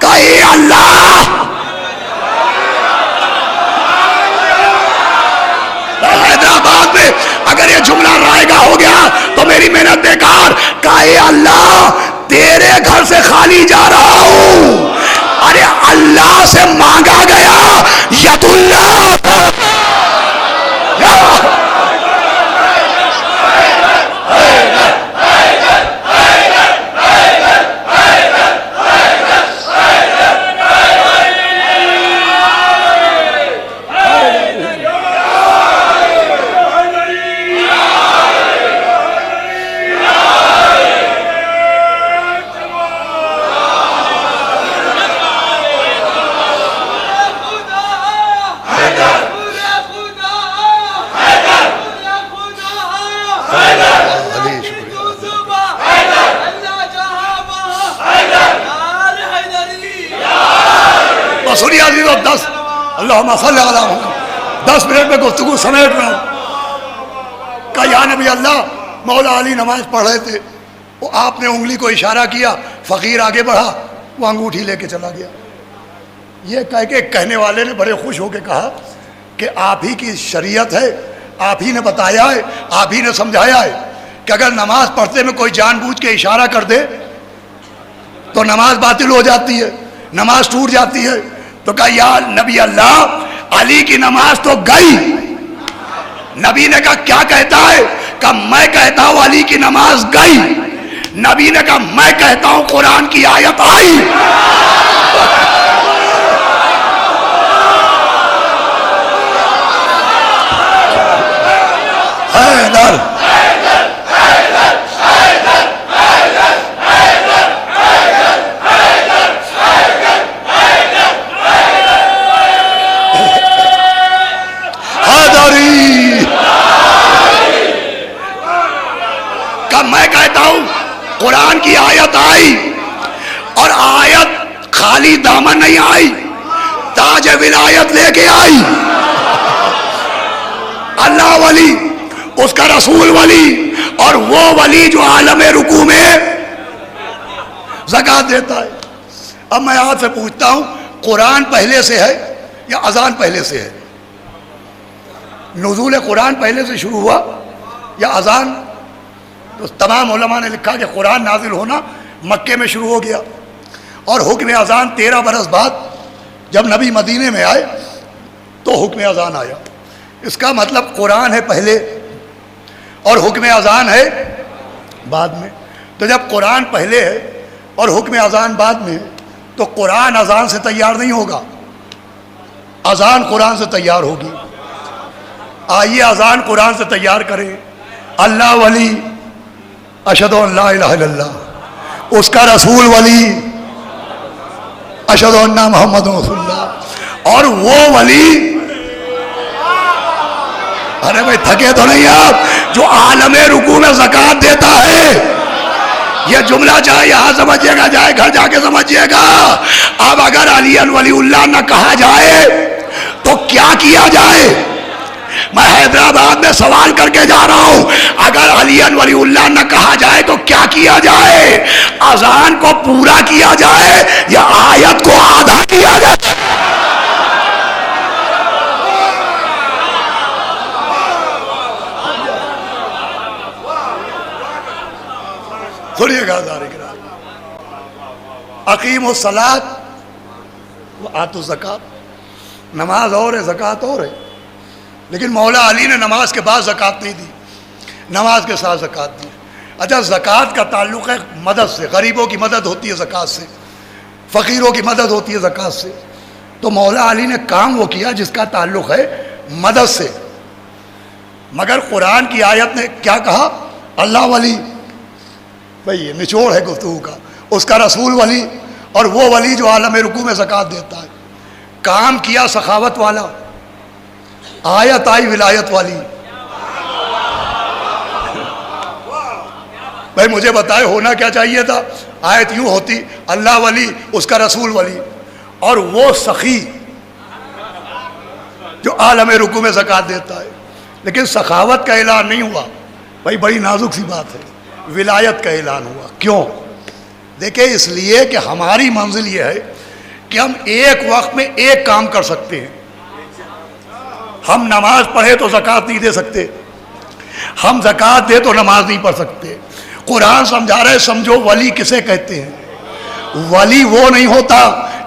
कहा ए अल्लाह, हैदराबाद में अगर ये जुमला रायगा हो गया तो मेरी मेहनत बेकार। कहा ए अल्लाह, तेरे घर से खाली जा रहा हूं। अरे अल्लाह से मांगा गया यदुल्लाह। सुनिए अजीजों, 10 मिनट में गुफ्तगू समेट रहा हूं। कहा या नबी अल्लाह, मौला अली नमाज पढ़ रहे थे, वो आपने उंगली को इशारा किया, फकीर आगे बढ़ा, वो अंगूठी लेके चला गया। ये कह के कहने वाले ने बड़े खुश होकर कहा कि आप ही की शरीयत है, आप ही ने बताया है, आप ही ने समझाया है कि अगर नमाज पढ़ते में कोई जानबूझ के इशारा कर दे तो नमाज बातिल हो जाती है, नमाज टूट जाती है। तो कहा या नबी अल्लाह, अली की नमाज तो गई। नबी ने कहा क्या कहता है? कहा मैं कहता हूं अली की नमाज गई। नबी ने कहा मैं कहता हूं कुरान की आयत आई। हैदर मैं कहता हूं कुरान की आयत आई, और आयत खाली दामन नहीं आई, ताज विलायत लेके आई। अल्लाह वली, उसका रसूल वली, और वो वली जो आलम रुकू में ज़कात देता है। अब मैं आपसे पूछता हूं, कुरान पहले से है या अजान पहले से है? नुज़ूल कुरान पहले से शुरू हुआ या अजान? तो तमाम उलमा ने लिखा कि कुरान नाजिल होना मक्के में शुरू हो गया, और हुक्म अजान 13 बरस बाद जब नबी मदीने में आए तो हुक्म अजान आया। इसका मतलब कुरान है पहले और हुक्म अजान है बाद में। तो जब कुरान पहले है और हुक्म अजान बाद में है, तो कुरान अजान से तैयार नहीं होगा, अजान कुरान से तैयार होगी। आइए अजान कुरान से तैयार करें। अल्लाह वली अशहदु अल्ला इलाहा इल्लल्लाह, उसका रसूल वली अशहदु अन्ना मुहम्मदुर रसूलुल्लाह, और वो वली, अरे भाई थके तो नहीं आप, जो आलम रुकू में ज़कात देता है। ये जुमला चाहे यहां समझिएगा, चाहे घर जाके समझिएगा। अब अगर अली वलीउल्लाह न कहा जाए तो क्या किया जाए? मैं हैदराबाद में सवाल करके जा रहा हूं, अगर अली वलीउल्लाह न कहा जाए तो क्या किया जाए? अजान को पूरा किया जाए या आयत को आधा किया जाए? सुनिएगा अकीमुस सलात व आतुज़ ज़कात, नमाज और है ज़कात और है। लेकिन मौला अली ने नमाज के बाद ज़कात नहीं दी, नमाज के साथ ज़कात दी। अच्छा, ज़कात का ताल्लुक़ है मदद से, गरीबों की मदद होती है ज़कात से, फ़कीरों की मदद होती है ज़कात से। तो मौला अली ने काम वो किया जिसका ताल्लुक़ है मदद से। मगर कुरान की आयत ने क्या कहा? अल्लाह वली, भाई ये निचोड़ है गुफ्तगू का, उसका रसूल वली, और वो वली जो आलम रुकू में ज़कात देता है। काम किया सखावत वाला, आयत आई विलायत वाली। भाई मुझे बताए होना क्या चाहिए था? आयत यूं होती, अल्लाह वली, उसका रसूल वली, और वो सखी जो आलम रुकू में ज़कात देता है। लेकिन सखावत का ऐलान नहीं हुआ, भाई बड़ी नाजुक सी बात है, विलायत का ऐलान हुआ। क्यों? देखिए, इसलिए कि हमारी मंजिल ये है कि हम एक वक्त में एक काम कर सकते हैं। हम नमाज पढ़े तो ज़कात नहीं दे सकते, हम ज़कात दे तो नमाज नहीं पढ़ सकते। कुरान समझा रहे, समझो वली किसे कहते हैं? वली वो नहीं होता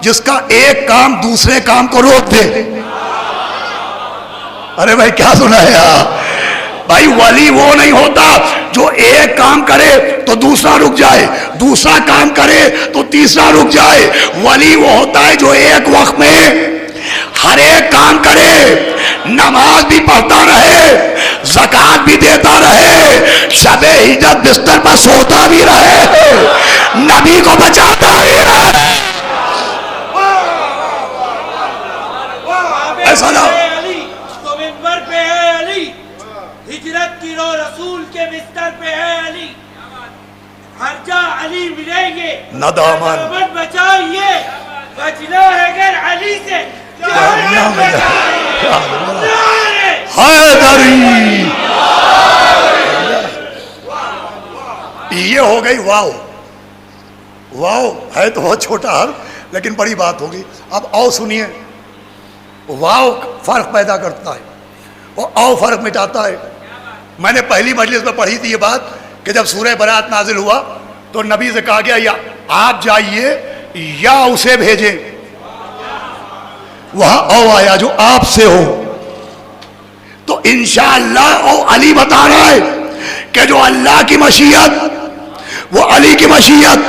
जिसका एक काम दूसरे काम को रोक दे। अरे भाई क्या सुना है यार? भाई वली वो नहीं होता जो एक काम करे तो दूसरा रुक जाए, दूसरा काम करे तो तीसरा रुक जाए। वली वो होता है जो एक वक्त में हर एक काम करे, नमाज भी पढ़ता रहे, ज़कात भी देता रहे, शबे हिजरत बिस्तर पर सोता भी रहे, नबी को बचाता भी रहे। ऐसा ना तो मिंबर पे है अली, हिजरत की रो रसूल के बिस्तर पे है अली, हर जा अली मिलेंगे, नदामन बचाइए, बचना है अगर अली से। ये हो गई वाव। वाव है तो बहुत छोटा हर, लेकिन बड़ी बात होगी। अब आओ सुनिए, वाव फर्क पैदा करता है। वो औ फर्क मिटाता है। मैंने पहली मजलिस में पढ़ी थी ये बात कि जब सूरह बरात नाजिल हुआ तो नबी से कहा गया या आप जाइए या उसे भेजें। वहां औ आया जो आपसे हो। तो इंशाअल्लाह औ अली बता रहा है कि जो अल्लाह की मशीयत वो अली की मशीयत,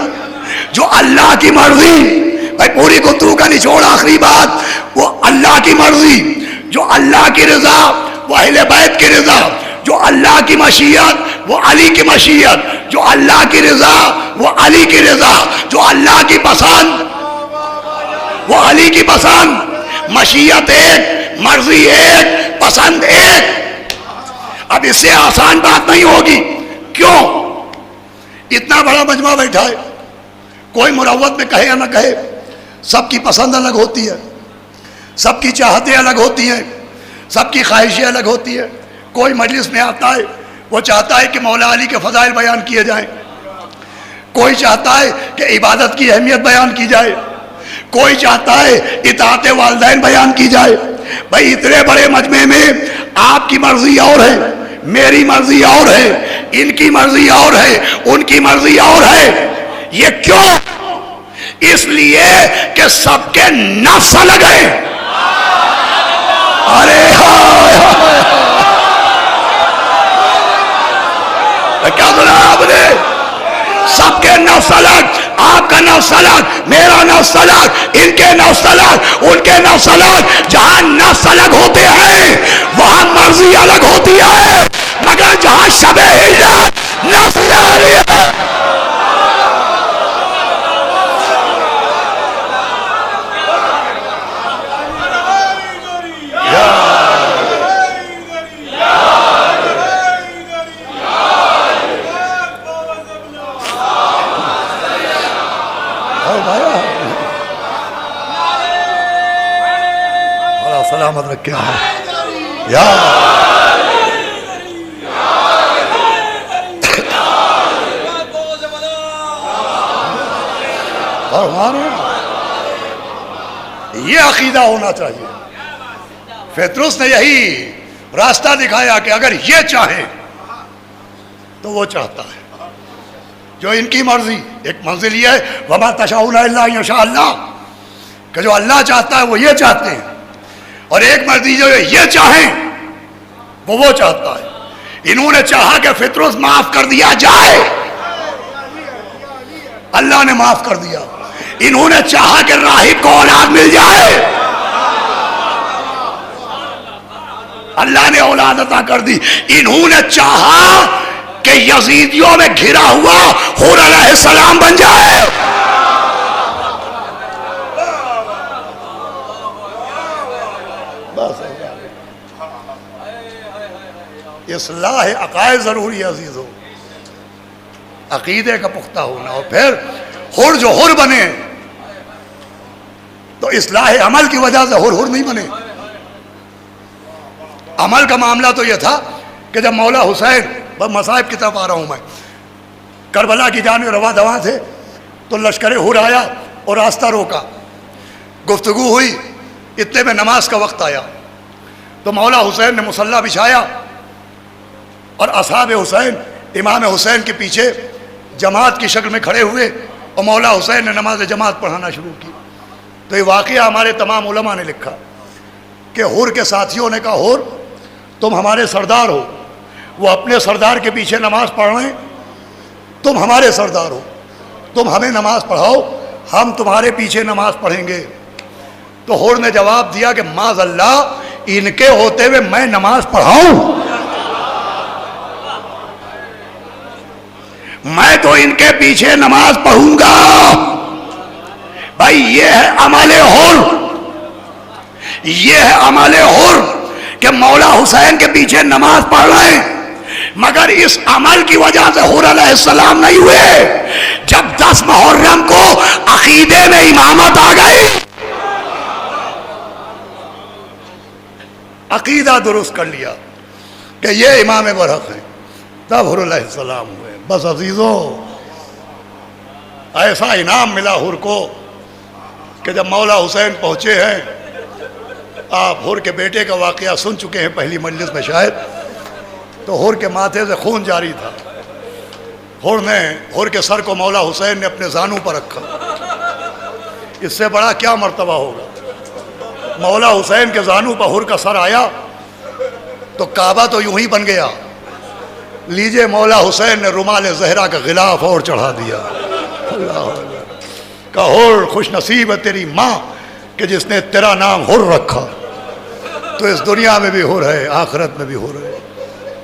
जो अल्लाह की मर्जी, भाई पूरी गुफ्तगू का निचोड़ आखिरी बात, वो अल्लाह की मर्जी, जो अल्लाह की रजा वो अहले बैत की रजा, जो अल्लाह की मशीयत वो अली की मशीयत, जो अल्लाह की रजा वो अली की रजा, जो अल्लाह की पसंद वो अली की पसंद। मशीयत एक, मर्जी एक, पसंद एक। अब इससे आसान बात नहीं होगी। क्यों? इतना बड़ा मजमा बैठा है, कोई मुरव्वत में कहे या ना कहे, सबकी पसंद अलग होती है, सबकी चाहतें अलग होती हैं, सबकी ख्वाहिशें अलग होती है। कोई मजलिस में आता है वो चाहता है कि मौला अली के फजाइल बयान किए जाएं, कोई चाहता है कि इबादत की अहमियत बयान की जाए, कोई चाहता है इताअत वालिदैन बयान की जाए। भाई इतने बड़े मजमे में आपकी मर्जी और है, मेरी मर्जी और है, इनकी मर्जी और है, उनकी मर्जी और है। ये क्यों? इसलिए कि सबके नफ्स अलग है। अरे क्या सुना आपने? सबके नफ्स अलग, आपका नफ्स अलग, मेरा नफ्स अलग, इनके नफ्स अलग, उनके नफ्स अलग। जहां नफ्स अलग होते हैं वहां मर्जी अलग होती है, मगर जहां शबे हिजरत नफ्स जारी है। सलामत रखे या ये अकीदा होना चाहिए। फेतरुस ने यही रास्ता दिखाया कि अगर ये चाहे तो वो चाहता है, जो इनकी मर्जी। एक मंजिल ये है वमा तशाऊना इल्ला इंशाअल्लाह, कि जो अल्लाह चाहता है वो ये चाहते हैं, और एक मर्जी जो ये चाहे वो चाहता है। इन्होंने चाहा कि फितरुस माफ कर दिया जाए, अल्लाह ने माफ कर दिया। इन्होंने चाहा कि राहिब को औलाद मिल जाए, अल्लाह ने औलाद अता कर दी। इन्होंने चाहा कि यजीदियों में घिरा हुआ हुर अलैहिस्सलाम बन जाए, इस्लाह अकायद जरूरी है अजीज हो, अकीदे का पुख्ता होना। और फिर हुर जो हुर बने तो इस्लाह अमल की वजह से हुर नहीं बने। अमल का मामला तो यह था कि जब मौला हुसैन, बस मसाइब की तरफ आ रहा हूं मैं, करबला की जान में रवा दवा थे तो लश्कर हुर आया और रास्ता रोका, गुफ्तगू हुई, इतने में नमाज का वक्त आया तो मौला हुसैन ने मुसल्ला बिछाया और असहाब हुसैन इमाम हुसैन के पीछे जमात की शक्ल में खड़े हुए और मौला हुसैन ने नमाज जमात पढ़ाना शुरू की। तो ये वाक़या हमारे तमाम उलमा ने लिखा कि हुर के साथियों ने कहा, हुर तुम हमारे सरदार हो, वो अपने सरदार के पीछे नमाज पढ़ रहे हैं, तुम हमारे सरदार हो, तुम हमें नमाज पढ़ाओ, हम तुम्हारे पीछे नमाज पढ़ेंगे। तो हुर ने जवाब दिया कि माज़अल्लाह, इनके होते हुए मैं नमाज पढ़ाऊं? मैं तो इनके पीछे नमाज पढ़ूंगा। भाई ये है अमले हुर, ये है अमले हुर कि मौला हुसैन के पीछे नमाज पढ़ रहे हैं, मगर इस अमल की वजह से हुर अलैहिस्सलाम नहीं हुए। जब 10 मुहर्रम को अकीदे में इमामत आ गई, अकीदा दुरुस्त कर लिया कि ये इमाम बरहक है, तब हुर अलैहिस्सलाम हुए। बस अजीजों, ऐसा इनाम मिला हुर को कि जब मौला हुसैन पहुंचे हैं आप हुर के बेटे का वाक़या सुन चुके हैं पहली मजलिस में शायद। तो हुर के माथे से खून जारी था। हुर के सर को मौला हुसैन ने अपने जानू पर रखा। इससे बड़ा क्या मर्तबा होगा। मौला हुसैन के जानू पर हुर का सर आया तो काबा तो यूं ही बन गया। लीजिए मौला हुसैन ने रुमाल जहरा का गिलाफ और चढ़ा दिया। अल्लाह का हुर खुश नसीब है तेरी माँ कि जिसने तेरा नाम हुर रखा। तो इस दुनिया में भी हुर है, आखिरत में भी हुर है।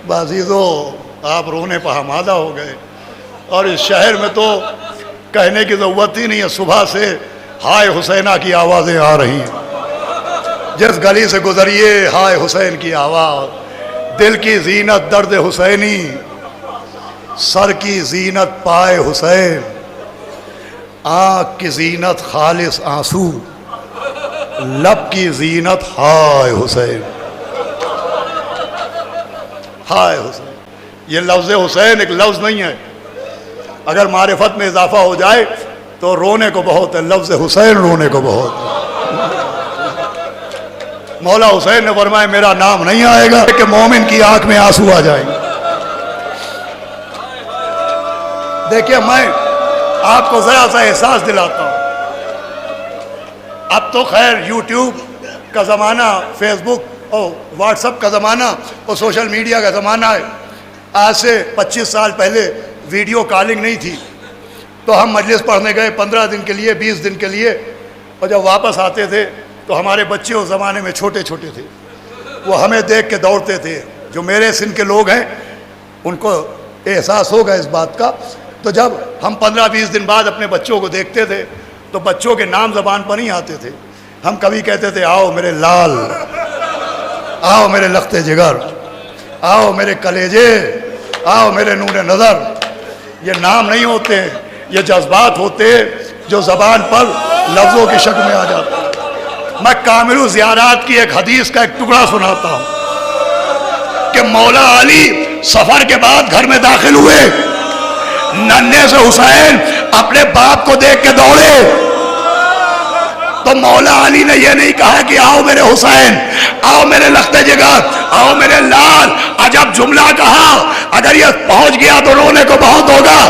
बाजीज़ो आप रोने पर हमादा हो गए। और इस शहर में तो कहने की ज़रूरत ही नहीं है, सुबह से हाय हुसैना की आवाज़ें आ रही हैं। जिस गली से गुजरिए हाय हुसैन की आवाज़। दिल की जीनत दर्द हुसैनी, सर की जीनत पाए हुसैन, आँख की जीनत खालिस आंसू, लब की जीनत हाय हुसैन। हाय हुसैन, ये लफ्ज़ हुसैन एक लफ्ज़ नहीं है। अगर मारिफत में इजाफा हो जाए तो रोने को बहुत है, लफ्ज़ हुसैन रोने को बहुत है। मौला हुसैन ने फरमाया मेरा नाम नहीं आएगा कि मोमिन की आंख में आंसू आ जाएंगे। देखिए मैं आपको जरा सा एहसास दिलाता हूं। अब तो खैर यूट्यूब का ज़माना, फेसबुक और व्हाट्सएप का ज़माना और सोशल मीडिया का ज़माना है। आज से 25 साल पहले वीडियो कॉलिंग नहीं थी तो हम मजलिस पढ़ने गए 15 दिन के लिए, 20 दिन के लिए, और जब वापस आते थे तो हमारे बच्चे उस ज़माने में छोटे छोटे थे। वो हमें देख के दौड़ते थे। जो मेरे सिन के लोग हैं उनको एहसास होगा इस बात का। तो जब हम 15-20 दिन बाद अपने बच्चों को देखते थे तो बच्चों के नाम ज़बान पर नहीं आते थे। हम कभी कहते थे आओ मेरे लाल, आओ मेरे लख्ते जिगर, आओ मेरे कलेजे, आओ मेरे नूरे नज़र। ये नाम नहीं होते, ये जज्बात होते जो ज़बान पर लफ्ज़ों की शक्ल में आ जाते हैं। मैं कामिलु ज़ियारात की एक हदीस का एक टुकड़ा सुनाता हूँ कि मौला अली सफ़र के बाद घर में दाखिल हुए। नन्हे से हुसैन अपने बाप को देख के दौड़े तो मौला अली ने यह नहीं कहा कि आओ मेरे हुसैन, आओ मेरे लख्ते जिगर, आओ मेरे लाल। अजब जुमला कहा। अगर ये पहुंच गया तो रोने को बहुत होगा।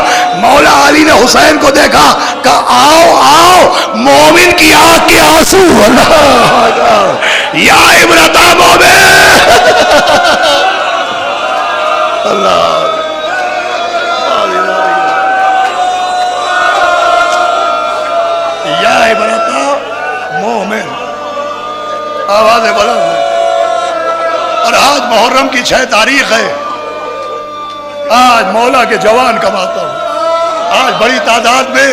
मौला अली ने हुसैन को देखा, कहा आओ आओ मोमिन की आंख के आंसू। या इब्रता मोमिन। अल्लाह या इब्रता मोमिन। आवाज़ें बुलंद है। और आज मुहर्रम की 6 तारीख है। आज मौला के जवान कमाता हूँ। आज बड़ी तादाद में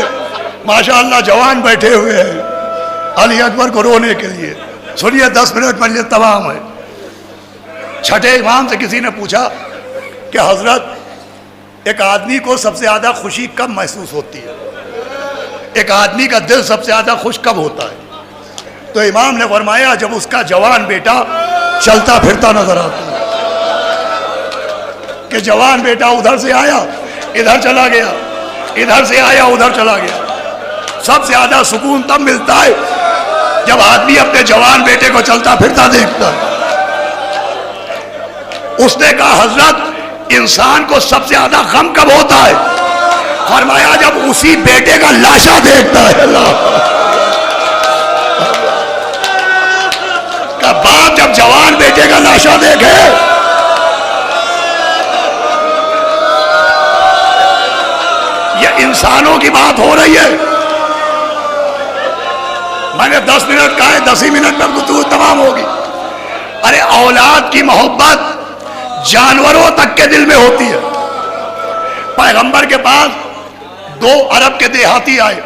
माशाअल्लाह जवान बैठे हुए हैं अली अकबर को रोने के लिए। सुनिए 10 मिनट मजलिस तमाम है। छठे इमाम से किसी ने पूछा कि हजरत एक आदमी को सबसे ज़्यादा खुशी कब महसूस होती है, एक आदमी का दिल सबसे ज़्यादा खुश कब होता है? तो इमाम ने फरमाया जब उसका जवान बेटा चलता फिरता नजर आता है। कि जवान बेटा उधर से आया इधर चला गया, इधर से आया उधर चला गया। सबसे ज्यादा सुकून तब मिलता है जब आदमी अपने जवान बेटे को चलता फिरता देखता है। उसने कहा हजरत इंसान को सबसे ज्यादा गम कब होता है? फरमाया जब उसी बेटे का लाशा देखता है। अल्लाह का बाप जब जवान बेटे का लाशा देखे ये इंसानों की बात हो रही है। मैंने 10 मिनट कहा है, 10 ही मिनट में गुफ्तगू तमाम होगी। अरे औलाद की मोहब्बत जानवरों तक के दिल में होती है। पैगंबर के पास 2 अरब के देहाती आए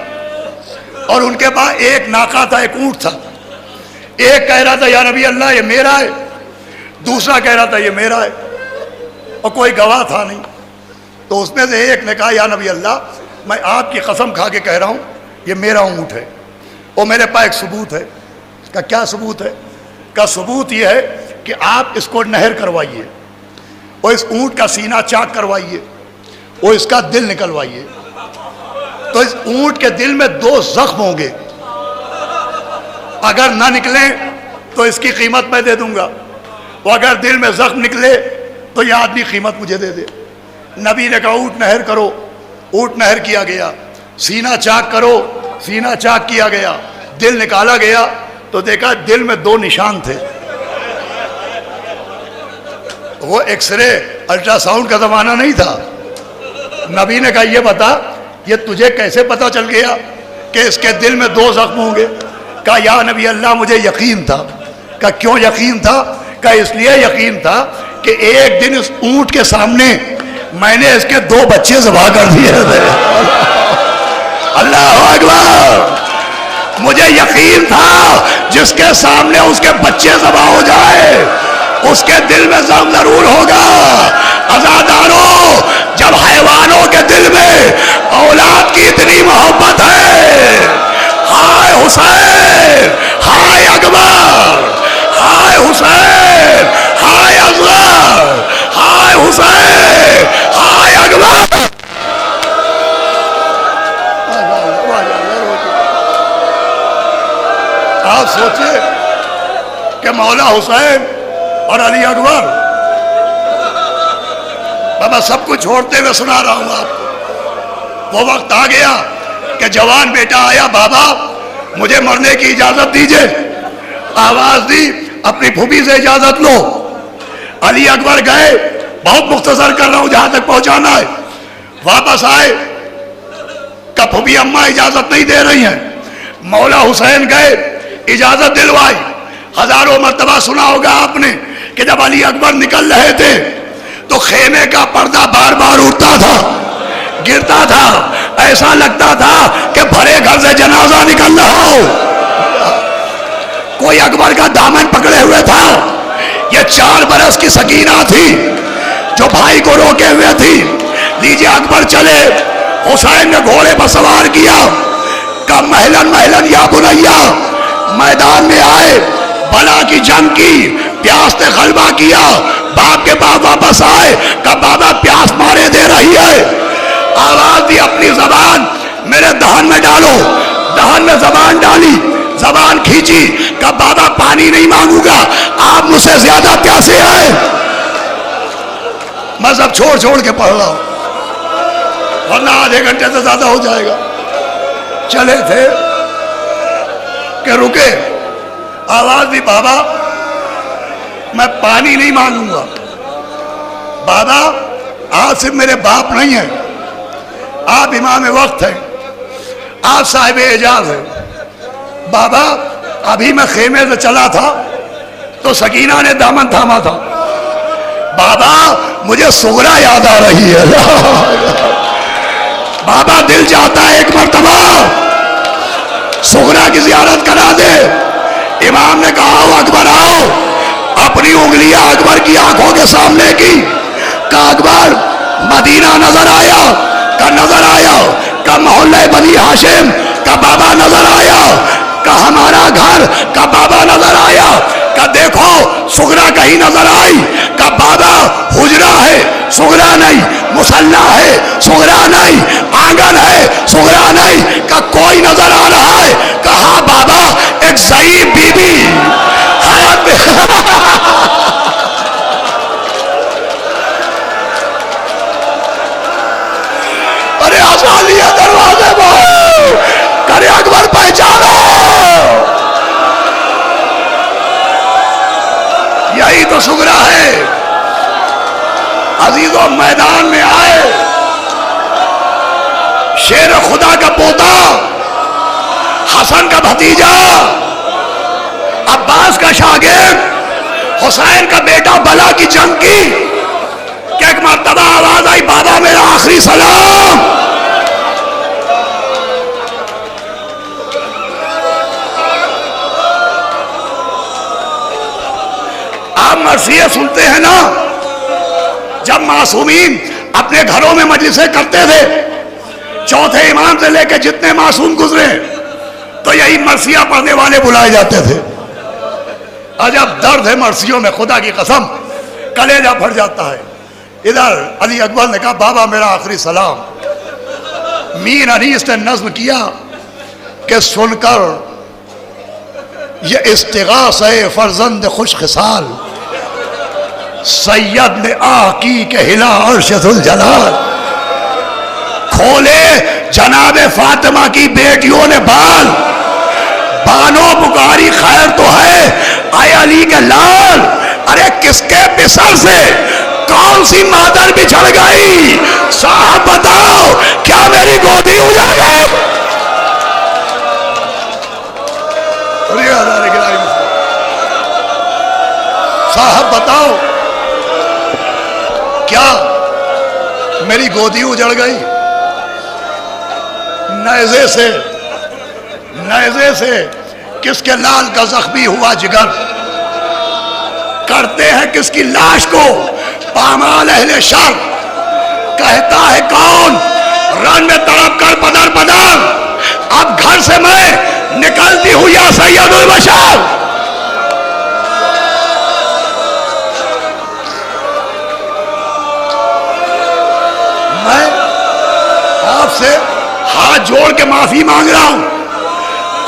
और उनके पास एक नाका था, एक ऊंट था। एक कह रहा था या नबी अल्लाह ये मेरा है, दूसरा कह रहा था ये मेरा है, और कोई गवाह था नहीं। तो उसमें से एक ने कहा या नबी अल्लाह मैं आपकी कसम खा के कह रहा हूँ ये मेरा ऊँट है और मेरे पास एक सबूत है। का क्या सबूत है? का सबूत ये है कि आप इसको नहर करवाइए और इस ऊँट का सीना चाक करवाइए और इसका दिल निकलवाइए। तो इस ऊँट के दिल में 2 जख्म होंगे, अगर ना निकले तो इसकी कीमत मैं दे दूंगा, वो अगर दिल में जख्म निकले तो यह आदमी कीमत मुझे दे दे। नबी ने कहा ऊँट नहर करो, ऊँट नहर किया गया। सीना चाक करो, सीना चाक किया गया। दिल निकाला गया तो देखा दिल में 2 निशान थे। वो एक्सरे अल्ट्रासाउंड का जमाना नहीं था। नबी ने कहा ये बता, ये तुझे कैसे पता चल गया कि इसके दिल में 2 जख्म होंगे? कहा या नबी अल्लाह मुझे यकीन था। कहा क्यों यकीन था? कहा इसलिए यकीन था कि एक दिन इस ऊंट के सामने मैंने इसके 2 बच्चे ज़बह कर दिए थे। अल्लाह अकबर। मुझे यकीन था जिसके सामने उसके बच्चे ज़बह हो जाए उसके दिल में जख्म जरूर होगा। अज़ादारों, जब हैवानों के दिल में औलाद की इतनी मोहब्बत है, हाय हुसैन, हाय अकबर, हाय हुसैन, हाय असगर, हाय हुसैन, हाय अकबर। आप सोचिए कि मौला हुसैन और अली अकबर, बाबा सब कुछ छोड़ते हुए सुना रहा हूं आपको। वो वक्त आ गया कि जवान बेटा आया, बाबा मुझे मरने की इजाजत दीजिए। आवाज दी, अपनी फूफी से इजाजत लो। अली अकबर गए, बहुत मुख्तसर कर रहा हूं जहां तक पहुंचाना है। वापस आए, का फूफी अम्मा इजाजत नहीं दे रही हैं। मौला हुसैन गए, इजाजत दिलवाई। हजारों मर्तबा सुना होगा आपने कि जब अली अकबर निकल रहे थे तो खेमे का पर्दा बार बार उठता था, गिरता था, ऐसा लगता था कि भरे घर से जनाजा निकल रहा हो। कोई अकबर का दामन पकड़े हुए था। ये 4 बरस की सकीना थी जो भाई को रोके हुए थी। लीजिए अकबर चले, हुसैन ने घोड़े पर सवार किया। का महलन महलन या बुनैया, मैदान में आए, बला की जंग की, प्यास ने गलबा किया। बाप के पास वापस आए, का बाबा प्यास मारे दे रही है। आवाज दी, अपनी जबान मेरे दहन में डालो। दहन में जबान डाली, जबान खींची, का बाबा पानी नहीं मांगूंगा, आप मुझसे ज्यादा प्यासे हैं। मैं सब छोड़ छोड़ के पढ़ रहा हूं, वरना आधे घंटे से ज्यादा हो जाएगा। चले थे कि रुके। आवाज दी, बाबा मैं पानी नहीं मांगूंगा। बाबा आप सिर्फ मेरे बाप नहीं हैं, आप इमाम वक्त हैं, आप साहिब एजाज हैं। बाबा अभी मैं खेमे से चला था तो सकीना ने दामन थामा था। बाबा मुझे सुगरा याद आ रही है। बाबा दिल चाहता है एक मर्तबा सुगरा की जियारत करा दे। इमाम ने कहा आओ अकबर आओ। अपनी उंगलियां अकबर की आंखों के सामने की। का अकबर मदीना नजर आया, का नजर आया, का मोहल्ले बनी हाशिम, का बाबा नजर आया, का हमारा घर, का बाबा नजर आया। का देखो सुगरा कहीं नजर आई, का बाबा हुजरा है, सुगरा नहीं, मुसल्ला है, सुगरा नहीं, आंगन है, सुगरा नहीं। का कोई नजर आ रहा है, कहा बाबा एक सही बीबी हयात अरे आसानी है दरवाजे पर, करे अकबर पहचानो। यही तो सुगरा है। अजीजों मैदान में आए, शेर खुदा का पोता, हसन का भतीजा, अब्बास का शागिर्द, हुसैन का बेटा, बला की जंग की। कि एक मर्तबा आवाज आई, बाबा मेरा आखिरी सलाम। आप मरसिये सुनते हैं ना, जब मासूमीन अपने घरों में मजलिसें करते थे, चौथे इमाम से लेकर जितने मासूम गुजरे तो यही मरसिया पढ़ने वाले बुलाए जाते थे। अजब दर्द है मरसियों में, खुदा की कसम कलेजा फट जाता है। इधर अली अकबर ने कहा बाबा मेरा आखिरी सलाम। मीर अनीस ने नज्म किया कि सुनकर ये इस्तिगास है फर्जंद खुश खिसाल, सैयद ने आह की के हिला अर्शुल जलाल। खोले जनाबे फातिमा की बेटियों ने बाल, बानो पुकारी खैर तो है आए अली के लाल। अरे किसके बिसर से कौन सी मादर बिछड़ गई, साहब बताओ क्या मेरी गोदी उजड़ गई। साहब बताओ क्या मेरी गोदी उजड़ गई। नेज़े से किसके लाल का जख्मी हुआ जिगर, करते हैं किसकी लाश को पामाल अहले शर। कहता है कौन रन में तड़प कर पदर पदर, अब घर से मैं निकलती हूं या सैयदुल बशर। मैं आपसे हाथ जोड़ के माफी मांग रहा हूं,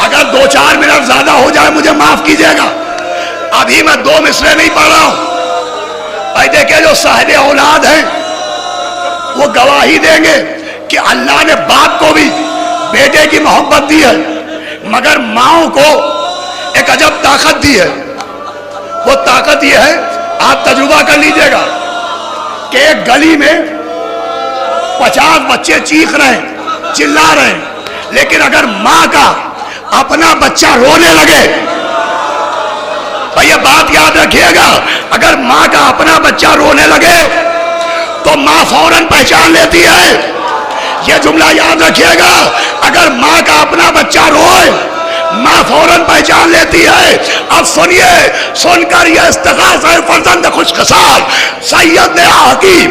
अगर 2-4 मिनट ज्यादा हो जाए मुझे माफ कीजिएगा। अभी मैं 2 मिसरे नहीं पढ़ रहा हूं। भाई देखिए जो साहिब औलाद हैं वो गवाही देंगे कि अल्लाह ने बाप को भी बेटे की मोहब्बत दी है, मगर माओ को एक अजब ताकत दी है। वो ताकत ये है, आप तजुर्बा कर लीजिएगा कि एक गली में 50 बच्चे चीख रहे हैं, चिल्ला रहे हैं, लेकिन अगर माँ का अपना बच्चा रोने लगे, भैया बात याद रखिएगा, अगर माँ का अपना बच्चा रोने लगे तो माँ फौरन पहचान लेती है। यह जुमला याद रखिएगा, अगर माँ का अपना बच्चा रोए माँ फौरन पहचान लेती है। अब सुनिए, सुनकर यह इस्तिगास है फर्जंद खुशखसाल, सैयद ने हकीम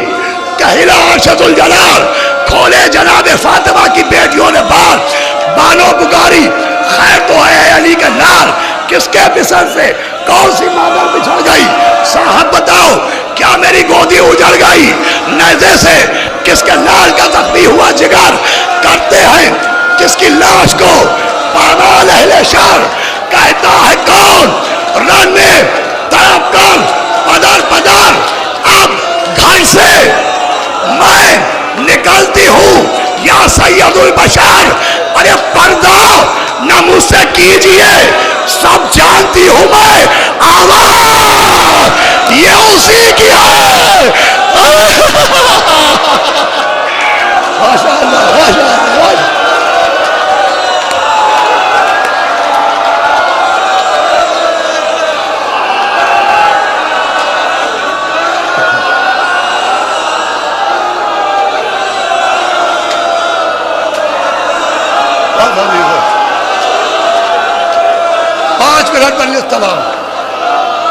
कहला अर्शुल जलाल। खोले जनाबे फातिमा की बेटियों ने बाल, बानो पुकारी खैर तो है अली के लाल। किसके बिसर से कौन सी मादर बिछड़ गई, साहब बताओ क्या मेरी गोदी उजड़ गई। नेज़े से किसके लाल का जख्मी हुआ जिगर, करते हैं किसकी लाश को पामाल अहले शर। कहता है कौन रन में तड़प कर पदर पदर, अब घर से मैं निकलती हूं या सैयदुल बशर। अरे पर्दा न मुझसे कीजिए, सब जानती हूं मैं, आवाज ये उसी की है। माशाअल्लाह, माशाअल्लाह।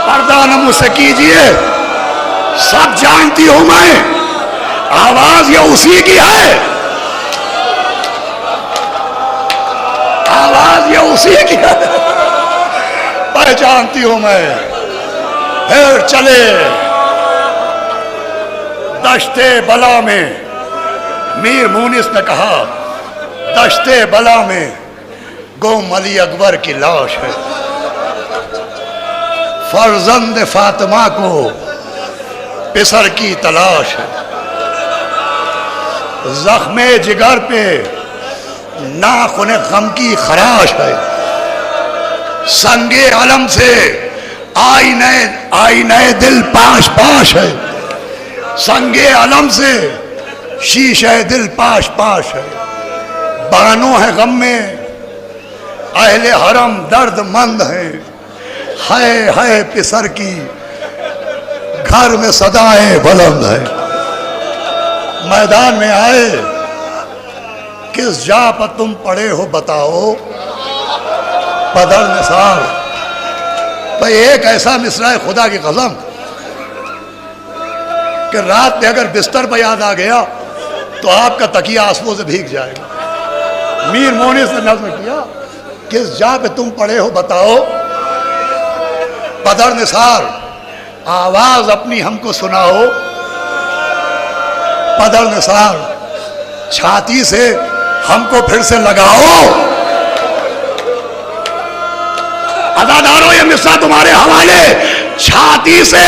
पर्दा न मुझसे कीजिए, सब जानती हूं मैं, आवाज ये उसी की है, आवाज ये उसी की है। पहचानती हूं मैं। फिर चले दश्ते बला में, मीर मुनिस ने कहा दश्ते बला में गोम अली अकबर की लाश है। फर्जंद फातिमा को पिसर की तलाश है। जख्मे जिगर पे नाखुने गम की खराश है। संगे अलम से आईने दिल पाश पाश है। संगे अलम से शीशे दिल पाश पाश है। बानो है गम में अहले हरम दर्द मंद है। है पिसर की घर में सदाएं बुलंद है। मैदान में आए किस जा पर तुम पड़े हो बताओ, पदर निसार। भाई एक ऐसा मिसरा है खुदा की कसम कि रात में अगर बिस्तर पर याद आ गया तो आपका तकिया आंसुओं से भीग जाएगा। मीर मोनी से नज़्म किया किस जा पे तुम पड़े हो बताओ, पदर निसार आवाज अपनी हमको सुनाओ। पदर निसार छाती से हमको फिर से लगाओ। अदा ये मिसरा तुम्हारे हवाले। छाती से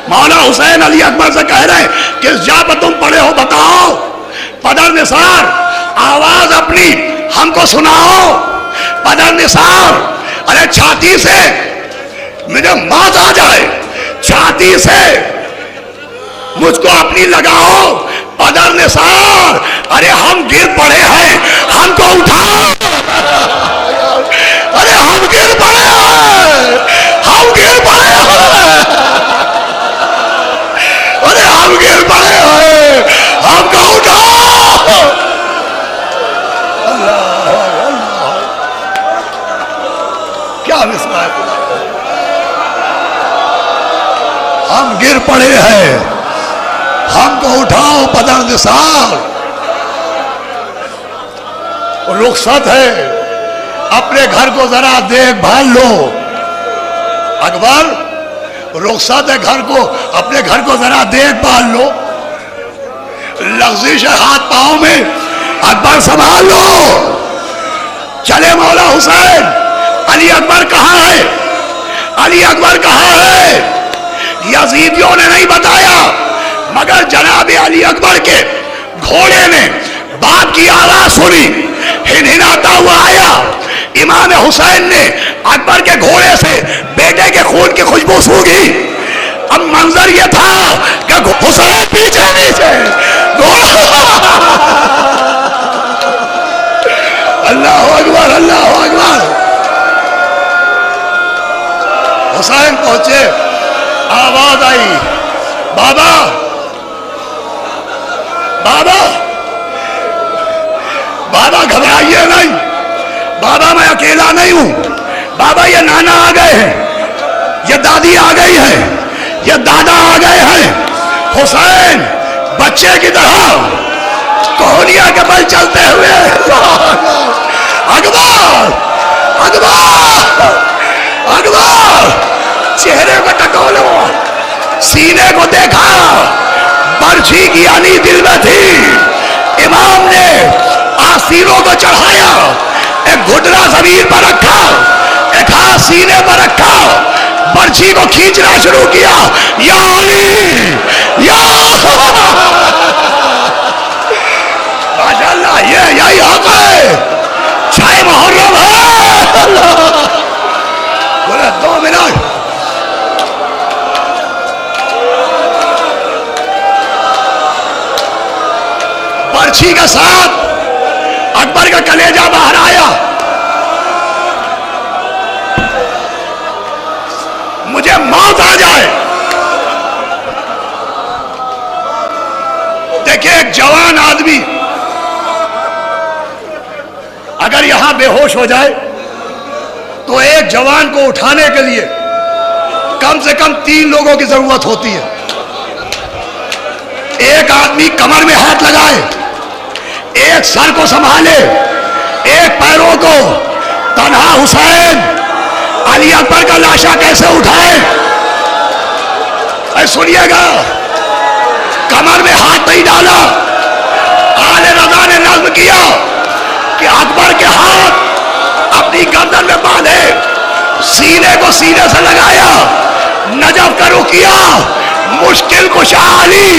मौला हुसैन अली अकबर से कह रहे हैं, किस जा पर तुम पड़े हो बताओ। पदर निसार, आवाज अपनी हमको सुनाओ। पदर निसार, अरे छाती से मुझे मौत आ जाए, छाती से मुझको अपनी लगाओ। पदर निसार, अरे हम गिर पड़े हैं, हमको उठाओ। अरे हम गिर पड़े हैं, हम गिर पड़े हैं, अरे हम गिर पड़े हैं, हमको उठाओ। अल्लाह अल्लाह, क्या मिसरा है। हम गिर पड़े हैं, हमको उठाओ। पदर निसार, रुखसत है, अपने घर को जरा देखभाल लो। अकबर, रुखसत है, घर को, अपने घर को जरा देखभाल लो। लफ्जिश है हाथ पांव में, अकबर संभाल लो। चले मौला हुसैन, अली अकबर कहाँ है, अली अकबर कहाँ है। यजीदियों ने नहीं बताया, मगर जनाब अली अकबर के घोड़े ने बाप की आवाज सुनी, हिनहिनाता हुआ आया। इमाम हुसैन ने अकबर के घोड़े से बेटे के खून की खुशबू सूंघी। अब मंजर यह था कि हुसैन पीछे नीचे अल्लाह अकबर, अल्लाह अकबर। हुसैन पहुंचे, आवाज आई, बाबा बाबा बाबा घबराइए नहीं, बाबा मैं अकेला नहीं हूं। बाबा ये नाना आ गए हैं, ये दादी आ गई है, ये दादा आ गए हैं। हुसैन बच्चे की तरह कोहनिया के बल चलते हुए, अकबर अकबर अकबर, चेहरे को टटोलो, सीने को देखा, बर्छी की अनी दिल में थी। इमाम ने आसीरों को चढ़ाया, एक घुटना जमीन पर रखा, एक हाथ सीने पर रखा, बर्छी को खींचना शुरू किया। या अली, या माशाअल्लाह, ये यही हक है, 6 मुहर्रम है। बोले 2 मिनट, बर्छी के साथ अकबर का कलेजा बाहर आया। मुझे मौत आ जाए। देखिए, एक जवान आदमी अगर यहां बेहोश हो जाए तो एक जवान को उठाने के लिए कम से कम 3 लोगों की जरूरत होती है। एक आदमी कमर में हाथ लगाए, एक सर को संभाले, एक पैरों को। तन्हा हुसैन अली अकबर का लाशा कैसे उठाए, सुनिएगा। कमर में हाथ नहीं डाला, आले रजा ने नज्म किया कि अकबर के हाथ अपनी गर्दन में बांधे, सीने को सीने से लगाया, नजफ का रुख किया। मुश्किल कुशा अली,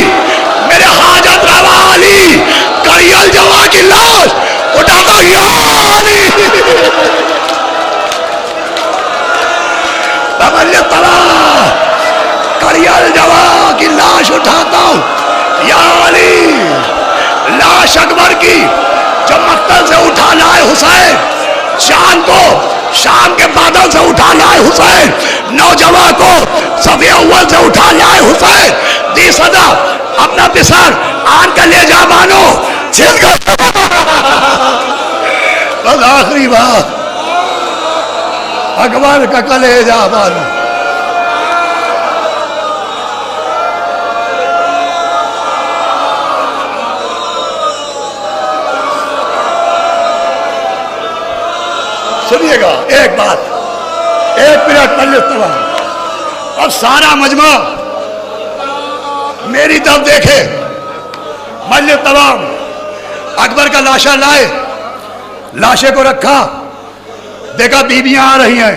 मेरे हाजत रवा अली, करियल जवा की लाश उठाता या अली, तला करियल जवा की लाश उठाता हूं या अली। लाश अकबर की जब मक्तल से उठा लाए हुसैन, शाम को शाम के बादल से उठा लाए हुसैन, नौजवान को सफे अव्वल से उठा लाए हुसैन। दी सदा अपना पिसर आन का ले जा मानो, बस आखिरी बात, अकबर का कलेजा मानो। सुनिएगा एक बात, 1 मिनट मजलिस तमाम। अब सारा मजमा मेरी तरफ देखे, मजलिस तमाम। अकबर का लाशा लाए, लाशे को रखा, देखा बीबियां आ रही हैं,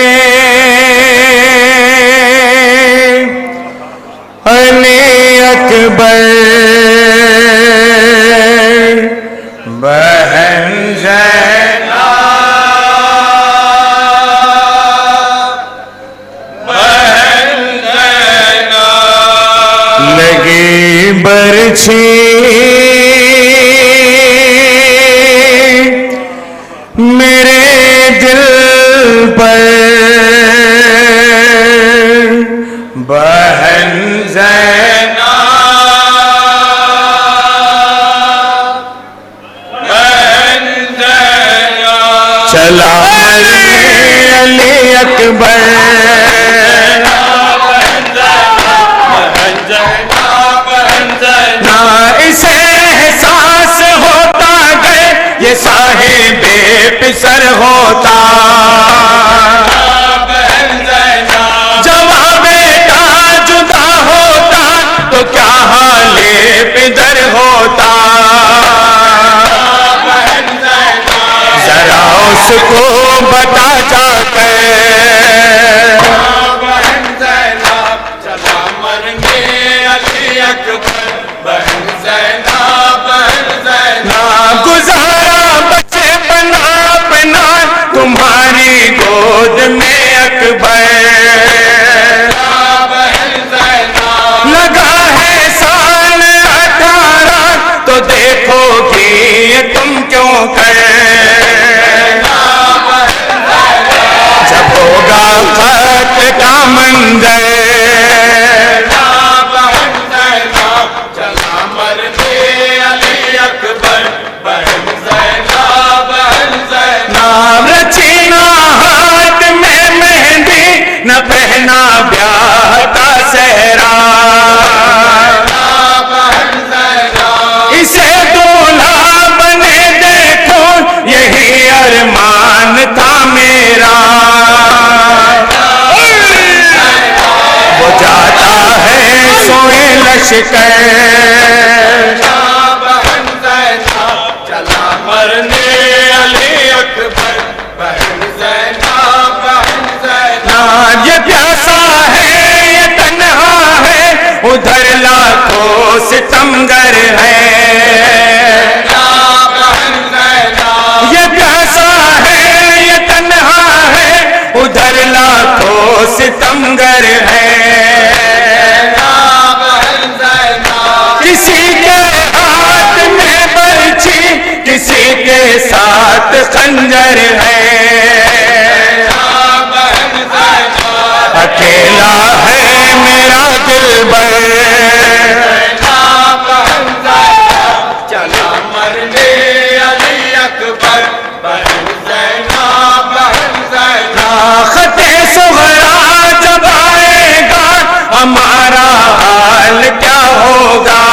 पिसर होता, जवां बेटा जुदा होता तो क्या हाले पिदर होता। जरा उसको बता जाकर चला मरने अली अकबर, बहन ज़ैनब, बहन ज़ैनब। गुजारा बच्चे बना अपना तुम्हारी गोद में अकबर, लगा है साल 18 तो देखोगी तुम क्यों कर। जब होगा खत का मंजर, चला मरने अली अकबर, बहन ज़ैनब, बहन ज़ैनब। रचीना हाथ में मेहंदी न पहना ब्याह का सेहरा, इसे दूल्हा बने देखो यही अरमान था मेरा। वो जाता है सोए लश्कर, चला मरने अली अकबर, बहन ज़ैनब, बहन ज़ैनब। ये प्यासा है ये तन्हा है, उधर लाखों सितमगर है। ये प्यासा है ये तन्हा है, उधर लाखों सितमगर है। किसी के हाथ में बर्छी, किसी के साथ खंजर है। अकेला है मेरा दिलबर, चला मरने अली अकबर, बहन ज़ैनब, बहन ज़ैनब। खते सुगरा जब आएगा हमारा हाल क्या होगा।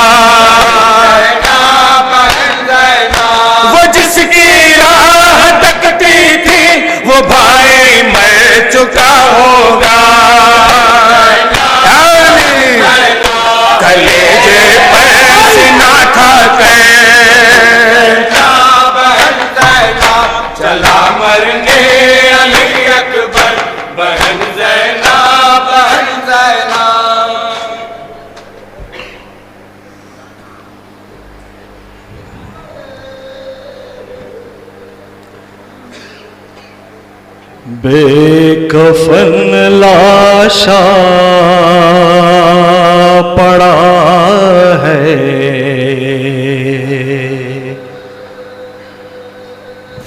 वो जिसकी राह तकती थी वो भाई मर चुका होगा। कलेजे पर सिना खाकर चला मरने अली अकबर, बहन ज़ैनब, बहन ज़ैनब। बेकफन लाशा पड़ा है,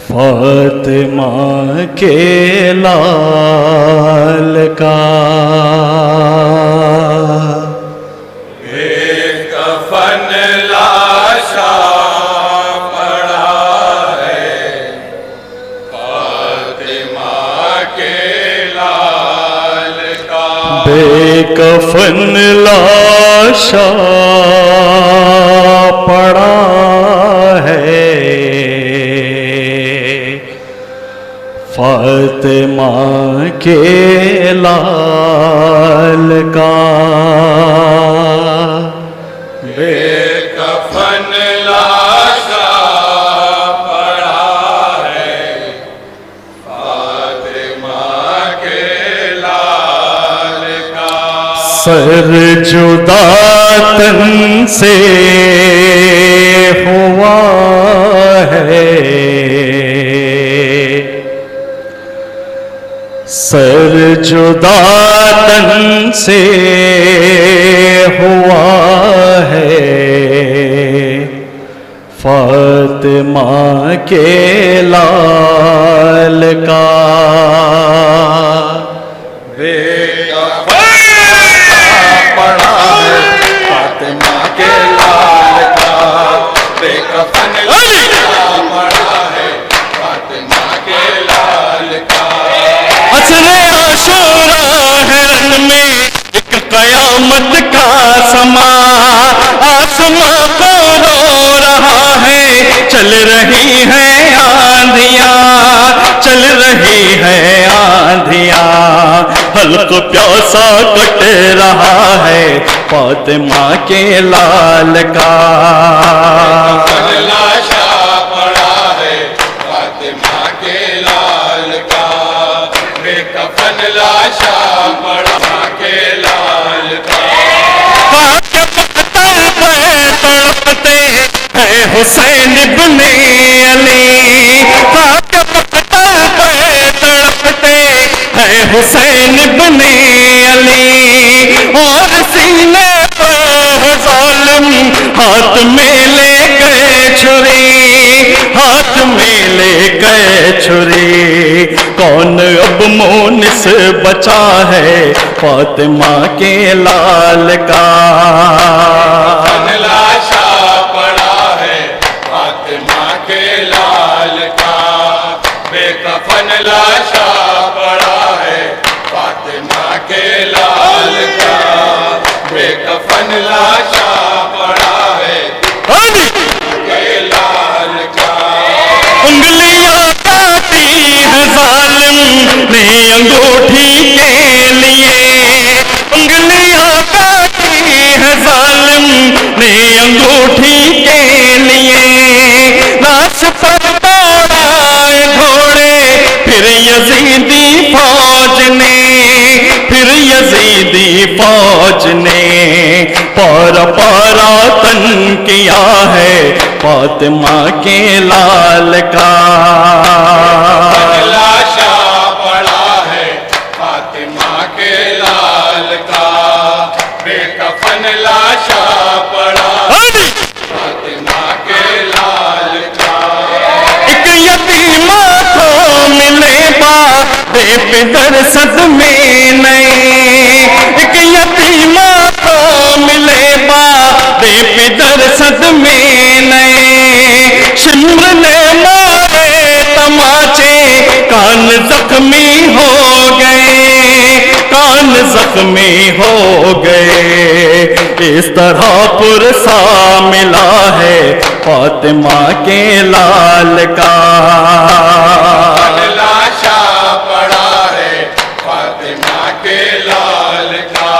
फातिमा के लाल का। बेकफन लाशा पड़ा है, फातिमा के लाल का। बेकफन लाशा पड़ा है, फातिमा के लाल का। बेकफन लाशा पड़ा है, फातिमा के लाल का। सर जुदा तन से हुआ है, सर जुदा तन से हुआ है, फातिमा के लाल का। पड़ा है फातिमा के लाल का। बेकफन लाशा पड़ा है, फातिमा के लाल का। असरे आशूरा है रन में एक कयामत का समा, आसमां को रो रहा है, चल रही है आंधियां। चल रही है आंधियां, हल्क प्यासा कट रहा है फातिमा के लाल का। लाशा पड़ा है फातिमा के लाल का, बेकफन लाशा पड़ा के लाल का। तड़पते हैं हुसैन इब्ने अली, तड़पते हैं हुसैन इब्ने अली, और सीने पर जालिम हाथ में ले गए छुरी, हाथ में ले गए छुरी। कौन अब मोनिस बचा है फातिमा के लाल का। लाशा पड़ा है फातिमा के लाल का, बेकफन लाशा पड़ा है फातिमा के लाल का, बेकफन लाशा पड़ा है के लाल का। उंगलियां काटी है जालिम ने अंगूठी के लिए, उंगलियां काटी है जालिम ने अंगूठी के लिए। लाश पर दौड़ाए घोड़े फिर यजीदी फौज ने, फिर यजीदी फौज ने पारा पारा तन किया है फातिमा के लाल का। लाशा पड़ा है फातिमा के लाल का, बेकफन लाशा पड़ा फातिमा के लाल का। एक यतीमा को मिले बेपितर सदमे नए, एक यतीमा को मिले बेपितर सदमे नए। शिम्र ने मारे तमाचे कान जख्मी हो गए, कान जख्मी हो गए। इस तरह पुरसा मिला है फातिमा के लाल का। लाशा पड़ा है फातिमा के लाल का,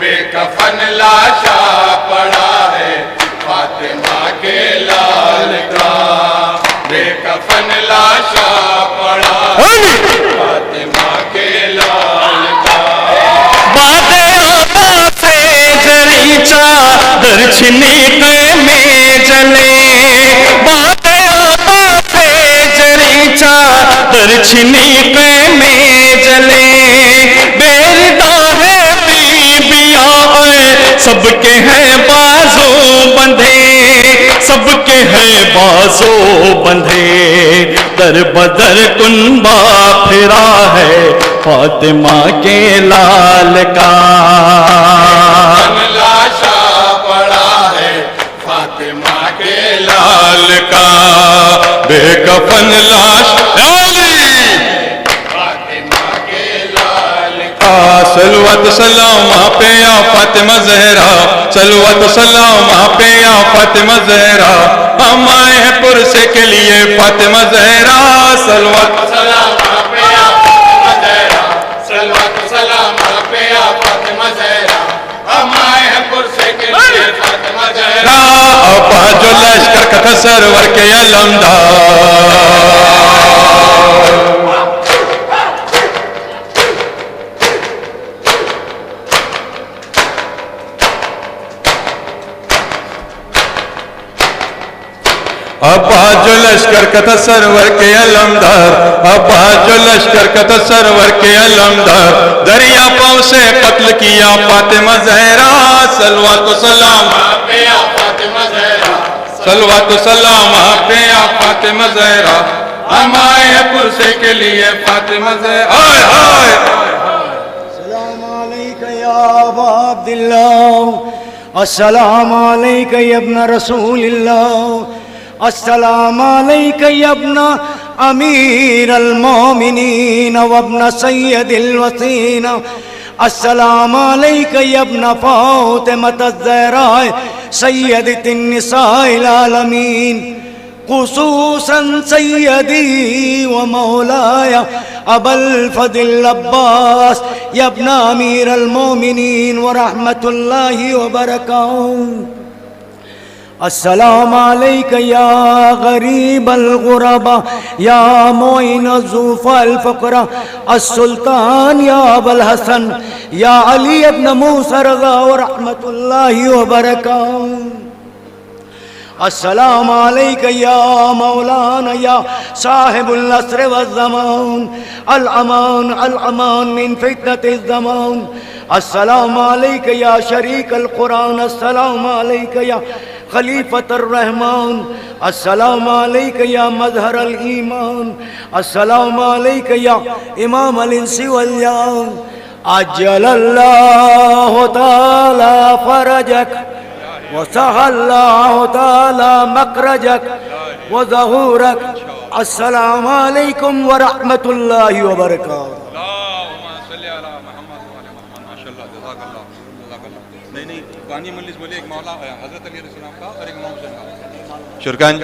बेकफन लाशा पड़ा है फातिमा के लाल का, बेकफन लाशा पड़ा फातिमा के लाल का। बादे आबा से जरी चादर छिनी में जले, बादे आबा से जरी चादर छिनी में जले। बेरदा है बीबिया सबके हैं बाजू बंधे, सबके हैं बाजू बंधे। दर बदर कुनबा फिरा है फातिमा के लाल का। लाशा पड़ा है फातिमा के लाल का, बेकफन लाश फातिमा के लाल का। सलवत सलाम पे या फातिमा ज़हरा, सलवत सलाम पे या फातिमा ज़हरा। हम आए हैं पुरसे के लिए फातिमा ज़हरा। सलवत सलाम पे या फातिमा ज़हरा, सलवत सलाम पे या फातिमा ज़हरा। हम आए हैं पुरसे के लिए फातिमा ज़हरा। अपा जो लश्कर कथा सरवर के अलमदार। अब्बा जो लश्कर कथा सरवर के अलमदार, अब्बा जो लश्कर कथा सरवर के अलमदार। दरिया पाँव से कत्ल किया फातिमा ज़हरा। सलवात सलाम पे या फातिमा ज़हरा, सलवात सलाम पे या फातिमा ज़हरा। हम आए हैं पुरसे के लिए फातिमा ज़हरा। हाय हाय अस्सलाम अलैका या अबा अब्दिल्लाह, अस्सलाम अलैका या इब्न रसूलिल्लाह, अस्सलाम अलैका या इब्न अमीरुल मोमिनीन व इब्न सय्यदिल वसीन, अस्सलाम अलैका या इब्न फातिमा अज़-ज़हरा सय्यदतिन निसाइल आलमीन। खुसूसन सैयदी व मौलाया अबुल फज़ल अब्बास इब्न अमीर अल मोमिनीन व रहमतुल्लाहि व बरकातुहू। अस्सलामु अलैका या गरीब अल गुरबा या मोइन ज़ुफ़ा अल फ़क़रा अस्सुल्तान या अबुल हसन या अली इब्न मूसा रज़ा व रहमतुल्लाहि व बरकातुहू। अस्सलामु अलैका या मौलाना या साहिबुल असर व ज़मान अल अमान मिन फितनतिज़ ज़मान। अस्सलामु अलैका या शरीक अल कुरान। अस्सलामु अलैका या खलीफतुर रहमान। अस्सलामु अलैका या मज़हर अल ईमान। अस्सलामु अलैका या इमाम अल इंसी वल जान। अज्जलल्लाहु तआला फरजक वसहल्लाहु तआला मखरजक व ज़हूरक। अस्सलामु अलैकुम व रहमतुल्लाहि व बरकातुहू। नहीं गानी मजलिस बोले एक मौला हजरत अली रसूल का और एक इमाम हुसैन का। शुरकान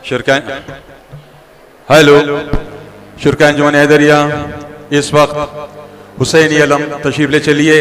शुरकान हेलो शुरकान जवान हैदरिया इस वक्त हुसैनी अलम तशरीफ ले चलिए।